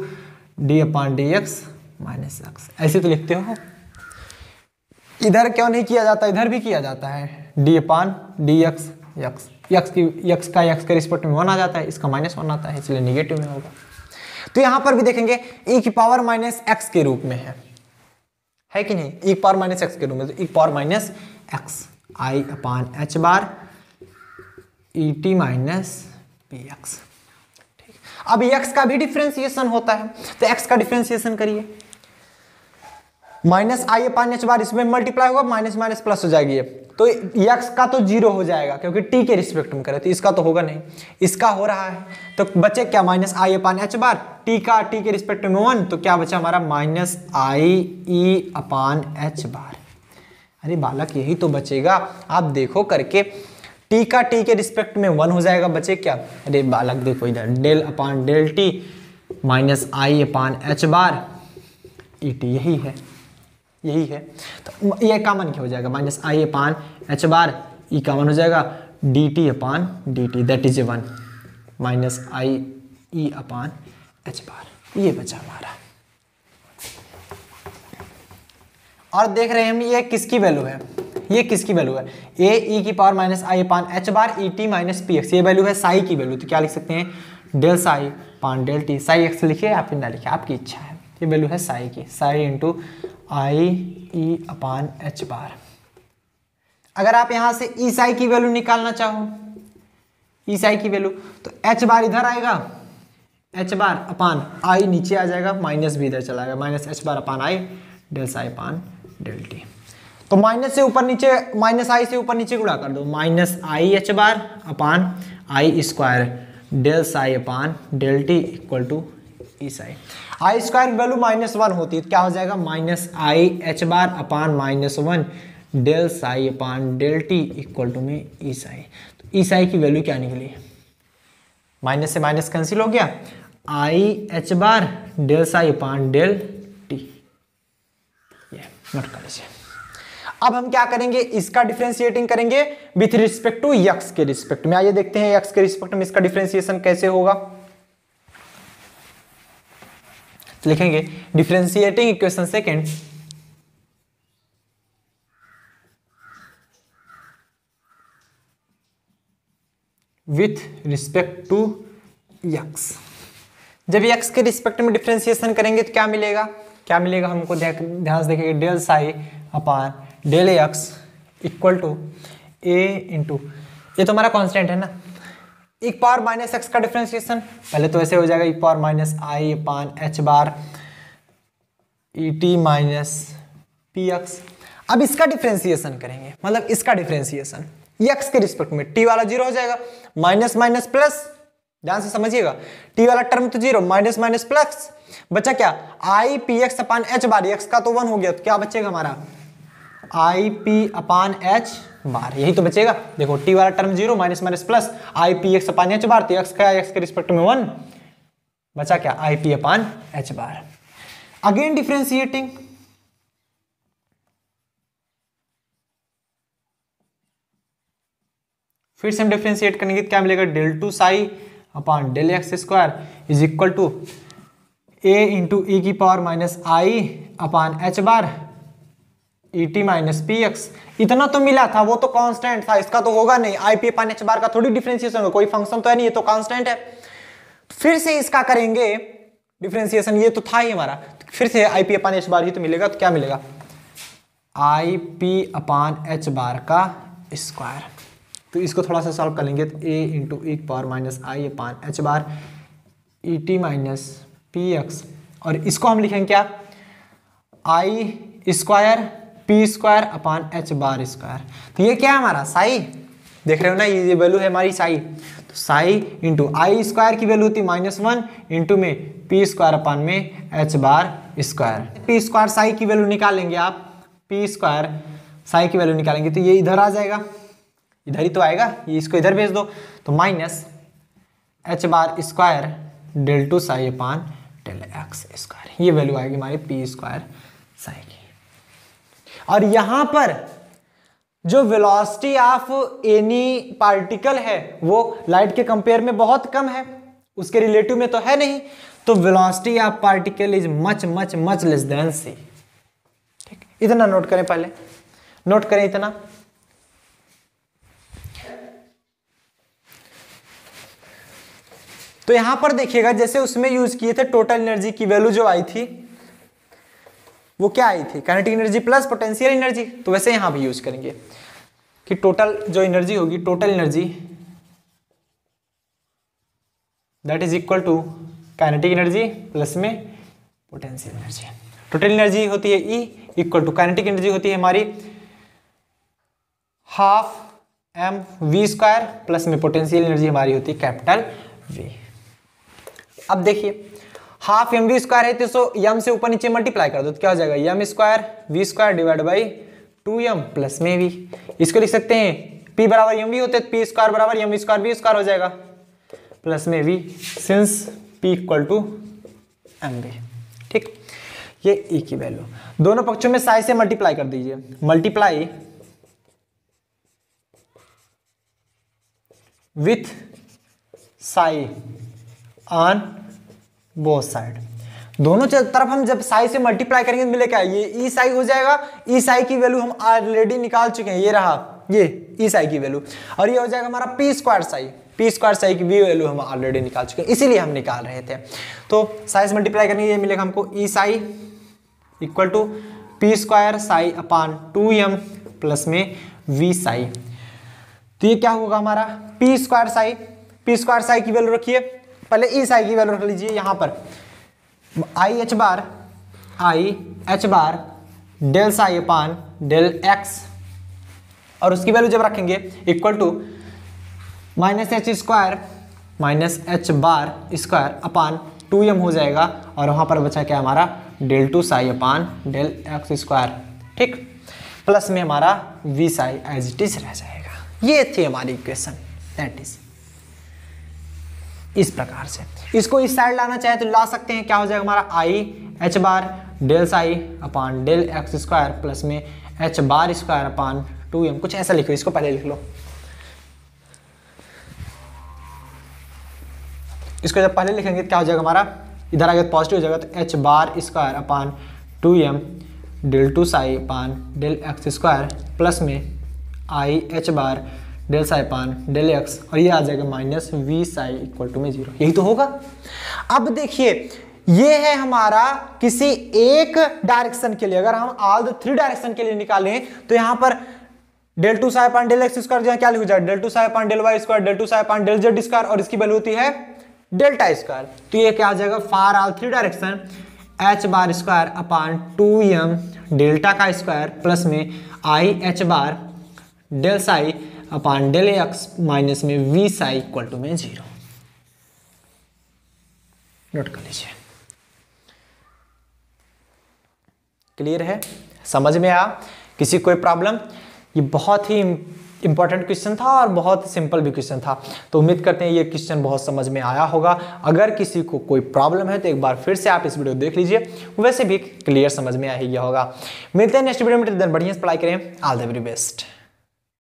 D upon D X minus X, ऐसे तो लिखते हो। इधर क्यों नहीं किया जाता, इधर भी किया जाता है, D upon D x x, x का रिस्पेक्ट में 1 आ जाता है, इसका -1 आता है, इसलिए निगेटिव में होगा। तो यहां पर भी देखेंगे e की पावर माइनस एक्स के रूप में है कि नहीं, e पावर माइनस एक्स के रूप में, तो e power minus X I upon H bar E T minus P X. ठीक, अब x का भी डिफरेंशिएशन होता है, तो x का डिफरेंशिएशन करिए, माइनस आई अपान एच बार इसमें मल्टीप्लाई होगा, माइनस माइनस प्लस हो जाएगी, तो x का तो 0 हो जाएगा क्योंकि t के रिस्पेक्ट में करे, तो इसका तो होगा नहीं, इसका हो रहा है, तो बचे क्या, माइनस आई अपान एच बार, t के रिस्पेक्ट में 1, तो क्या बचा हमारा minus I E upon H बार। अरे बालक यही तो बचेगा, आप देखो करके, t के रिस्पेक्ट में 1 हो जाएगा, बचे क्या, अरे बालक देखो इधर, del upon del T minus आई अपान एच बार ई टी, यही है। तो ये कॉमन क्या हो जाएगा, माइनस आई upon H bar, E common हो जाएगा, D T upon D T, that is 1 minus I E upon H bar, ये बचा हमारा। और देख रहे हैं हम ये किसकी वैल्यू है, ये किसकी वैल्यू है, ए ई की पावर माइनस आई upon H bar E T minus P X, ये वैल्यू है साई की वैल्यू, तो क्या लिख सकते हैं, del psi upon del T, psi X लिखिए या फिर ना लिखिए, आपकी इच्छा है, ये वैल्यू है साई की, साई इंटू आई ई अपान एच बार। अगर आप यहां से ई साई की वैल्यू निकालना चाहो, ई साई की वैल्यू, तो एच बार इधर आएगा, एच बार अपान आई नीचे आ जाएगा, माइनस भी इधर चला जाएगा, minus H bar upon I del psi upon del T. तो माइनस से ऊपर नीचे, माइनस आई से ऊपर नीचे गुणा कर दो, minus i h bar upon i square del psi upon del t equal to E psi. I square की वैल्यू -1 होती है, तो क्या हो जाएगा, minus i h bar upon -1 del psi upon del t equal to में E Sai. तो ई साई की वैल्यू क्या निकली, माइनस से माइनस कैंसिल हो गया, i h bar del psi upon del t, ये नोट कर लीजिए। अब हम क्या करेंगे, इसका डिफरेंशिएटिंग करेंगे विथ रिस्पेक्ट टू x के रिस्पेक्ट में। आइए देखते हैं x के रिस्पेक्ट में इसका डिफरेंशिएशन कैसे होगा। तो लिखेंगे differentiating equation second with respect to x। जब x के रिस्पेक्ट में डिफरेंशिएशन करेंगे तो क्या मिलेगा, क्या मिलेगा हमको, ध्यान से देखिए, del psi upon del X equal to A into, ये तो हमारा कांस्टेंट है ना, एक पावर माइनस एक्स का डिफरेंशिएशन, पहले तो ऐसे हो जाएगा, एक पावर माइनस आई upon H bar E T minus P X. अब इसका डिफरेंशिएशन करेंगे, मतलब इसका डिफरेंशिएशन एक्स के रिस्पेक्ट में, टी वाला जीरो हो जाएगा, माइनस माइनस प्लस, ध्यान से समझिएगा, टी वाला टर्म तो जीरो, माइनस माइनस प्लस, बचा क्या, i P X upon H bar, x का तो 1 हो गया, तो क्या बचेगा हमारा आई पी अपान एच बार, यही तो बचेगा। देखो टी वाला term zero, minus minus plus, I P X upon H bar, तो एक्स का एक्स के रिस्पेक्ट में 1, बचा क्या i p upon H bar. Again differentiating, फिर से हम डिफरेंशिएट करेंगे तो क्या मिलेगा, del two psi upon del x square is equal to A into ई की पावर माइनस आई upon H bar E T minus P x. इतना तो मिला था, वो तो कांस्टेंट था, इसका तो होगा नहीं, आई पी अपान एच बार का थोड़ी डिफरेंशिएशन होगा, कोई फंक्शन तो है नहीं, ये तो कांस्टेंट है। फिर से इसका करेंगे डिफरेंशिएशन, ये तो था ही हमारा, फिर से आई पी अपान एच बार ही तो मिलेगा, तो क्या मिलेगा आई पी अपान एच बार का स्क्वायर। तो इसको थोड़ा सा सॉल्व कर लेंगे, तो a into e power minus I upon H bar E T minus P x, और इसको हम लिखेंगे क्या, i square p square upon H bar square. तो ये क्या है हमारा साई, देख रहे हो ना, ये वैल्यू है हमारी साई, तो साई इंटू आई स्क्वायर की वैल्यू होती है -1 इंटू में पी स्क्वायर अपान में h bar square. P square Sai की वैल्यू निकालेंगे आप, पी स्क्वायर साई की वैल्यू निकालेंगे तो ये इधर आ जाएगा, इधर ही तो आएगा, ये इसको इधर भेज दो, तो minus H bar square del two psi upon del x square, ये वैल्यू आएगी हमारी पी स्क्वायर साई की। और यहां पर जो वेलोसिटी ऑफ एनी पार्टिकल है वो लाइट के कंपेयर में बहुत कम है, उसके रिलेटिव में तो है नहीं, तो velocity of particle is much much much less than c. ठीक, इतना नोट करें, पहले नोट करें इतना। तो यहां पर देखिएगा, जैसे उसमें यूज किए थे टोटल एनर्जी की वैल्यू जो आई थी वो क्या आई थी, kinetic energy plus potential energy, तो वैसे यहां भी यूज करेंगे कि टोटल जो एनर्जी होगी, total energy that is equal to kinetic energy plus में पोटेंशियल एनर्जी। टोटल एनर्जी होती है E equal to kinetic energy होती है हमारी half m v square plus में पोटेंशियल एनर्जी हमारी होती है कैपिटल V। अब देखिए हाफ एम वी स्क्वायर है तो इसको यम से ऊपर नीचे मल्टीप्लाई कर दो तो क्या हो जाएगा, m square v square divide by 2m plus में वी। इसको लिख सकते हैं P बराबर एम वी होते हैं, P स्क्वायर बराबर m v square v square हो जाएगा प्लस में V, since P equal to m v. ठीक, ये E की वैल्यू, दोनों पक्षों में साई से मल्टीप्लाई कर दीजिए, multiply with Sai on both side. दोनों तरफ हम जब साई से मल्टीप्लाई करेंगे तो मिले क्या, ये ई साई हो जाएगा, ई साई की वैल्यू हम ऑलरेडी निकाल चुके हैं, ये रहा ये ई साई की वैल्यू, और ये हो जाएगा हमारा P square Sai, P square Sai की भी वैल्यू हम ऑलरेडी निकाल चुके हैं, इसीलिए हम निकाल रहे थे। तो साई से मल्टीप्लाई करेंगे, ये मिलेगा हमको e psi equal to p square psi upon 2m plus में वी साई। तो ये क्या होगा हमारा पी स्क्वायर साई की वैल्यू रखिए, पहले ई साई की वैल्यू रख लीजिए, यहां पर i h bar del psi upon del x, और उसकी वैल्यू जब रखेंगे equal to minus H square minus H bar square upon 2m हो जाएगा, और वहां पर बचा क्या हमारा del two psi upon del x square. ठीक, प्लस में हमारा v psi as it is रह जाएगा। ये थी हमारी इक्वेशन, दैट इज इस प्रकार से। इसको इस साइड लाना चाहे तो ला सकते हैं, क्या हो जाएगा हमारा i h bar del psi upon del x square plus में h bar square upon 2m, कुछ ऐसा लिखो, इसको पहले लिख लो। इसको जब पहले लिखेंगे तो क्या हो जाएगा हमारा, इधर आगे पॉजिटिव हो जाएगा, तो H bar square upon 2m del two psi upon del x square plus में i h bar del psi upon del x, और ये आ जाएगा minus v psi equal to में 0, यही तो होगा। अब देखिए ये है हमारा किसी एक डायरेक्शन के लिए, अगर हम ऑल द 3 डायरेक्शन के लिए निकालें तो यहां पर del two psi upon del x square क्या लिखा जाए, del two psi upon del y square, del two psi upon del z square, और इसकी वैल्यू होती है डेल्टा स्क्वायर। तो ये क्या आ जाएगा, for all three direction h bar square upon 2m delta का स्क्वायर प्लस में i h bar del psi upon del x minus में वी साई इक्वल टू में 0। नोट कर लीजिए। क्लियर है, समझ में आया, किसी कोई प्रॉब्लम? ये बहुत ही इंपॉर्टेंट क्वेश्चन था और बहुत सिंपल भी क्वेश्चन था, तो उम्मीद करते हैं ये क्वेश्चन बहुत समझ में आया होगा। अगर किसी को कोई प्रॉब्लम है तो एक बार फिर से आप इस वीडियो देख लीजिए, वैसे भी क्लियर समझ में आ ही गया होगा। मिलते हैं नेक्स्ट वीडियो में, बढ़िया से पढ़ाई करें। All the very best.